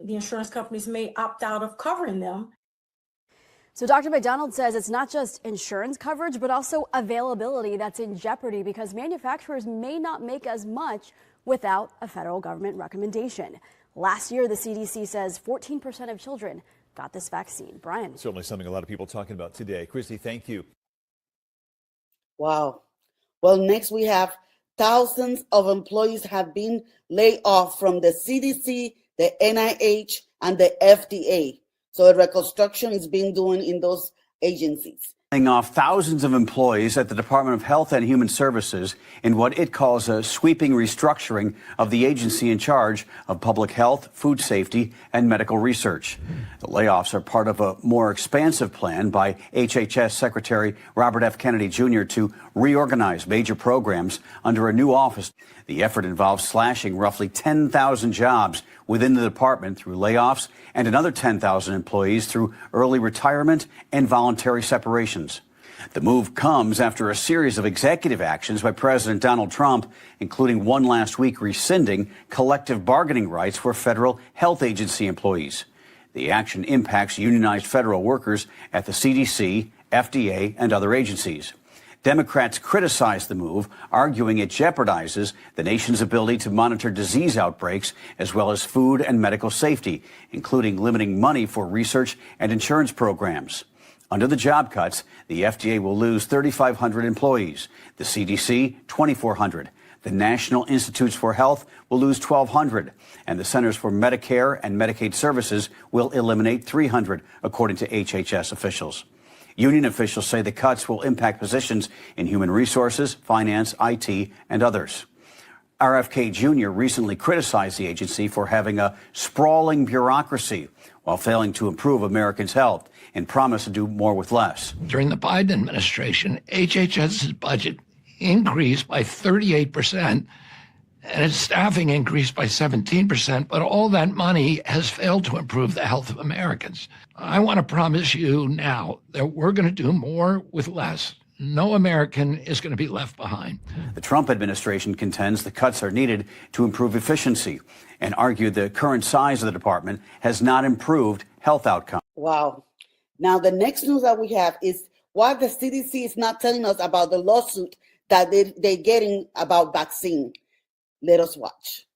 the insurance companies may opt out of covering them. So Dr. McDonald says it's not just insurance coverage, but also availability that's in jeopardy because manufacturers may not make as much without a federal government recommendation. Last year, the CDC says 14% of children got this vaccine. Brian. Certainly something a lot of people talking about today. Christy, thank you. Wow. Well, next we have thousands of employees have been laid off from the CDC, the NIH, and the FDA. So a reconstruction is being done in those agencies. Laying off thousands of employees at the Department of Health and Human Services in what it calls a sweeping restructuring of the agency in charge of public health, food safety, and medical research. The layoffs are part of a more expansive plan by HHS Secretary Robert F. Kennedy Jr. to reorganize major programs under a new office. The effort involves slashing roughly 10,000 jobs within the department through layoffs and another 10,000 employees through early retirement and voluntary separations. The move comes after a series of executive actions by President Donald Trump, including one last week rescinding collective bargaining rights for federal health agency employees. The action impacts unionized federal workers at the CDC, FDA, and other agencies. Democrats criticize the move, arguing it jeopardizes the nation's ability to monitor disease outbreaks as well as food and medical safety, including limiting money for research and insurance programs. Under the job cuts, the FDA will lose 3,500 employees, the CDC 2,400. The National Institutes for Health will lose 1,200, and the Centers for Medicare and Medicaid Services will eliminate 300, according to HHS officials. Union officials say the cuts will impact positions in human resources, finance, IT, and others. RFK Jr. recently criticized the agency for having a sprawling bureaucracy while failing to improve Americans' health and promised to do more with less. During the Biden administration, HHS's budget increased by 38%, and its staffing increased by 17%, but all that money has failed to improve the health of Americans. I want to promise you now that we're going to do more with less. No American is going to be left behind. The Trump administration contends the cuts are needed to improve efficiency and argued the current size of the department has not improved health outcomes. Wow. Now, the next news that we have is why the CDC is not telling us about the lawsuit that they're getting about vaccine. Let us watch.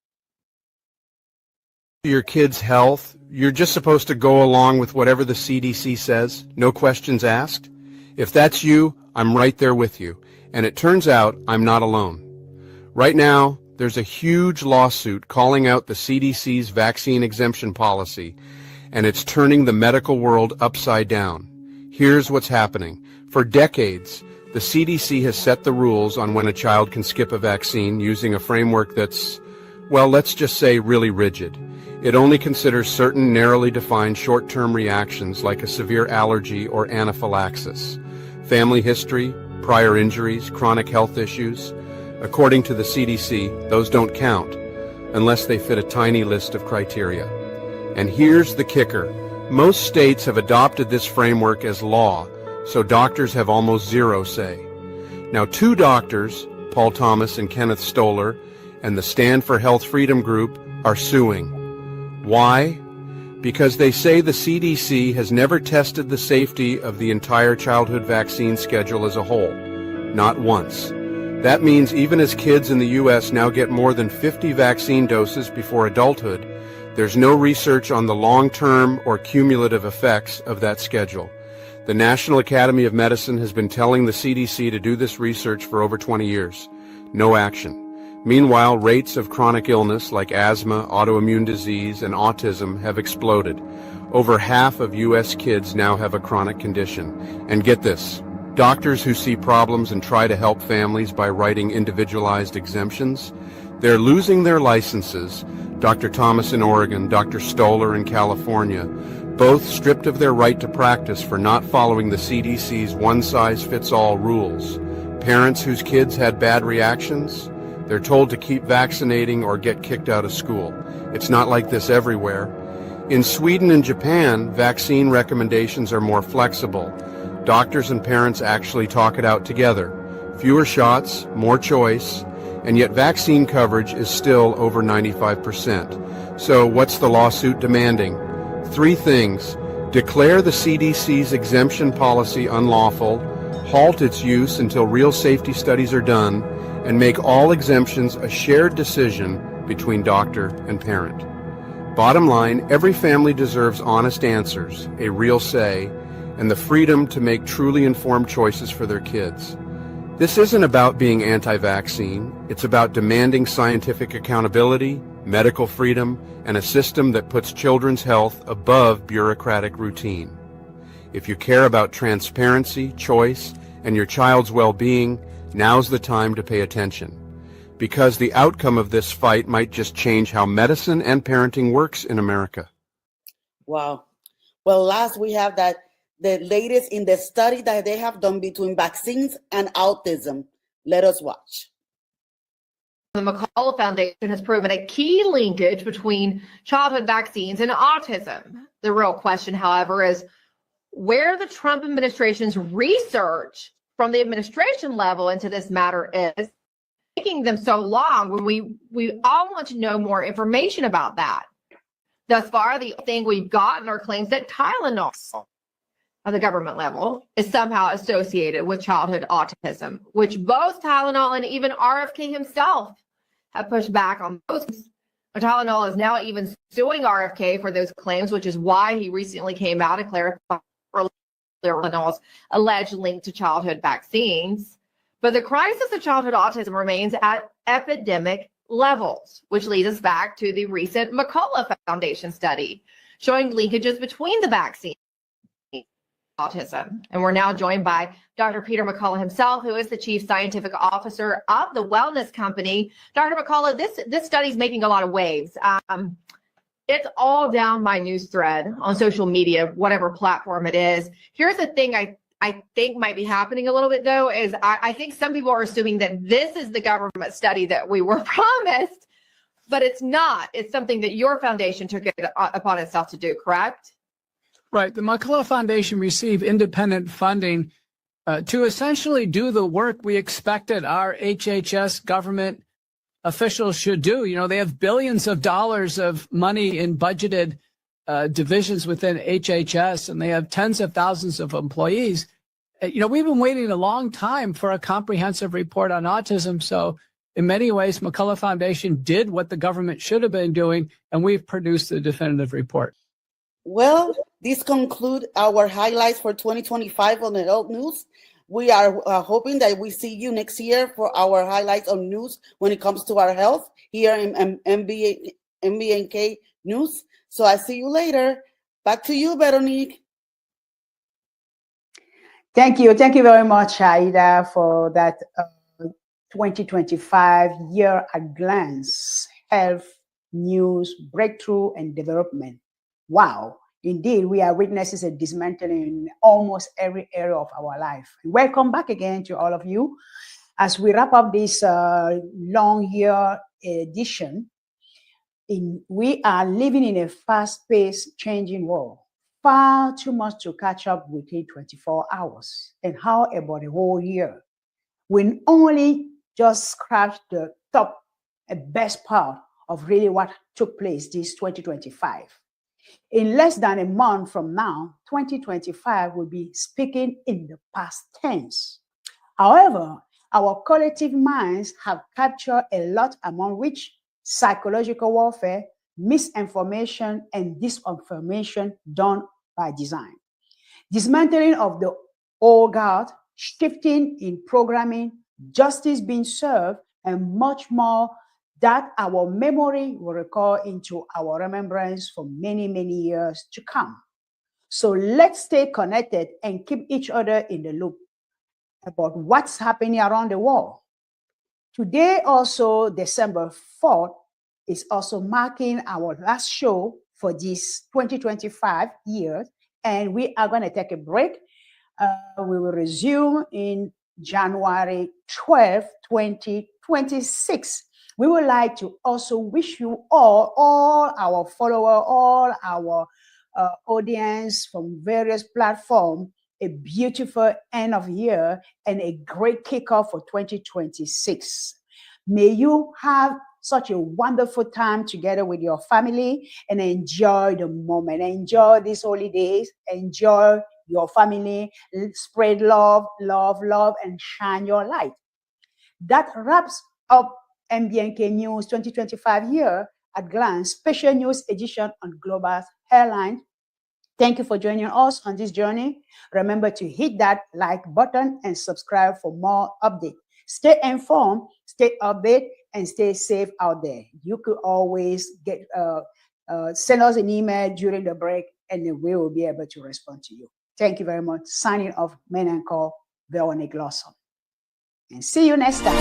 Your kid's health, you're just supposed to go along with whatever the CDC says, no questions asked. If that's you, I'm right there with you. And it turns out I'm not alone. Right now, there's a huge lawsuit calling out the CDC's vaccine exemption policy. and it's turning the medical world upside down. Here's what's happening. For decades, the CDC has set the rules on when a child can skip a vaccine using a framework that's, well, let's just say really rigid. It only considers certain narrowly defined short-term reactions like a severe allergy or anaphylaxis, family history, prior injuries, chronic health issues. According to the CDC, those don't count unless they fit a tiny list of criteria. And here's the kicker. Most states have adopted this framework as law, so doctors have almost zero say. Now, two doctors, Paul Thomas and Kenneth Stoller, and the Stand for Health Freedom group are suing. Why? Because they say the CDC has never tested the safety of the entire childhood vaccine schedule as a whole. Not once. That means even as kids in the U.S. now get more than 50 vaccine doses before adulthood, there's no research on the long-term or cumulative effects of that schedule. The National Academy of Medicine has been telling the CDC to do this research for over 20 years. No action. Meanwhile, rates of chronic illness like asthma, autoimmune disease, and autism have exploded. Over half of U.S. kids now have a chronic condition. And get this, doctors who see problems and try to help families by writing individualized exemptions, they're losing their licenses. Dr. Thomas in Oregon, Dr. Stoller in California, both stripped of their right to practice for not following the CDC's one-size-fits-all rules. Parents whose kids had bad reactions, they're told to keep vaccinating or get kicked out of school. It's not like this everywhere. In Sweden and Japan, vaccine recommendations are more flexible. Doctors and parents actually talk it out together. Fewer shots, more choice, and yet vaccine coverage is still over 95%. So what's the lawsuit demanding? 3 things. Declare the CDC's exemption policy unlawful, halt its use until real safety studies are done, and make all exemptions a shared decision between doctor and parent. Bottom line, every family deserves honest answers, a real say, and the freedom to make truly informed choices for their kids. This isn't about being anti-vaccine. It's about demanding scientific accountability, medical freedom, and a system that puts children's health above bureaucratic routine. If you care about transparency, choice, and your child's well-being, now's the time to pay attention. Because the outcome of this fight might just change how medicine and parenting works in America. Wow. Well, last we have that the latest in the study that they have done between vaccines and autism. Let us watch. The McCullough Foundation has proven a key linkage between childhood vaccines and autism. The real question, however, is where the Trump administration's research from the administration level into this matter is taking them so long when we all want to know more information about that. Thus far, the thing we've gotten are claims that Tylenol at the government level is somehow associated with childhood autism, which both Tylenol and even RFK himself have pushed back on. Tylenol is now even suing RFK for those claims, which is why he recently came out and clarified Tylenol's alleged link to childhood vaccines. But the crisis of childhood autism remains at epidemic levels, which leads us back to the recent McCullough Foundation study showing linkages between the vaccine and autism. And we're now joined by Dr. Peter McCullough himself, who is the Chief Scientific Officer of the Wellness Company. Dr. McCullough, this study is making a lot of waves. It's all down my news thread on social media, whatever platform it is. Here's the thing I think might be happening a little bit, though, is I think some people are assuming that this is the government study that we were promised, but it's not. It's something that your foundation took it upon itself to do, correct? Right. The McCullough Foundation received independent funding to essentially do the work we expected our HHS government officials should do. You know, they have billions of dollars of money in budgeted divisions within HHS, and they have tens of thousands of employees. You know, we've been waiting a long time for a comprehensive report on autism. So in many ways, McCullough Foundation did what the government should have been doing, and we've produced a definitive report. Well, this concludes our highlights for 2025 on the health news. We are hoping that we see you next year for our highlights on news when it comes to our health here in MBNK News. So I see you later. Back to you, Veronique. Thank you. Thank you very much, Aida, for that 2025 year at glance, health, news, breakthrough, and development. Wow. Indeed, we are witnesses of dismantling in almost every area of our life. Welcome back again to all of you. As we wrap up this long year edition, we are living in a fast-paced, changing world. Far too much to catch up within 24 hours. And how about a whole year? We only just scratched the top, best part of really what took place this 2025. In less than a month from now, 2025 will be speaking in the past tense. However, our collective minds have captured a lot, among which psychological warfare, misinformation, and disinformation done by design. Dismantling of the old guard, shifting in programming, justice being served, and much more that our memory will recall into our remembrance for many, many years to come. So let's stay connected and keep each other in the loop about what's happening around the world. Today, also, December 4th, is also marking our last show for this 2025 year, and we are going to take a break. We will resume in January 12, 2026. We would like to also wish you all our followers, all our audience from various platforms, a beautiful end of year and a great kickoff for 2026. May you have such a wonderful time together with your family and enjoy the moment. Enjoy these holidays. Enjoy your family. Spread love, love, love, and shine your light. That wraps up MBNK News 2025 year at glance, special news edition on Global Airline. Thank you for joining us on this journey. Remember to hit that like button and subscribe for more updates. Stay informed, stay updated, and stay safe out there. You could always send us an email during the break, and then we will be able to respond to you. Thank you very much. Signing off, MBNK, Veronique Lawson. And see you next time.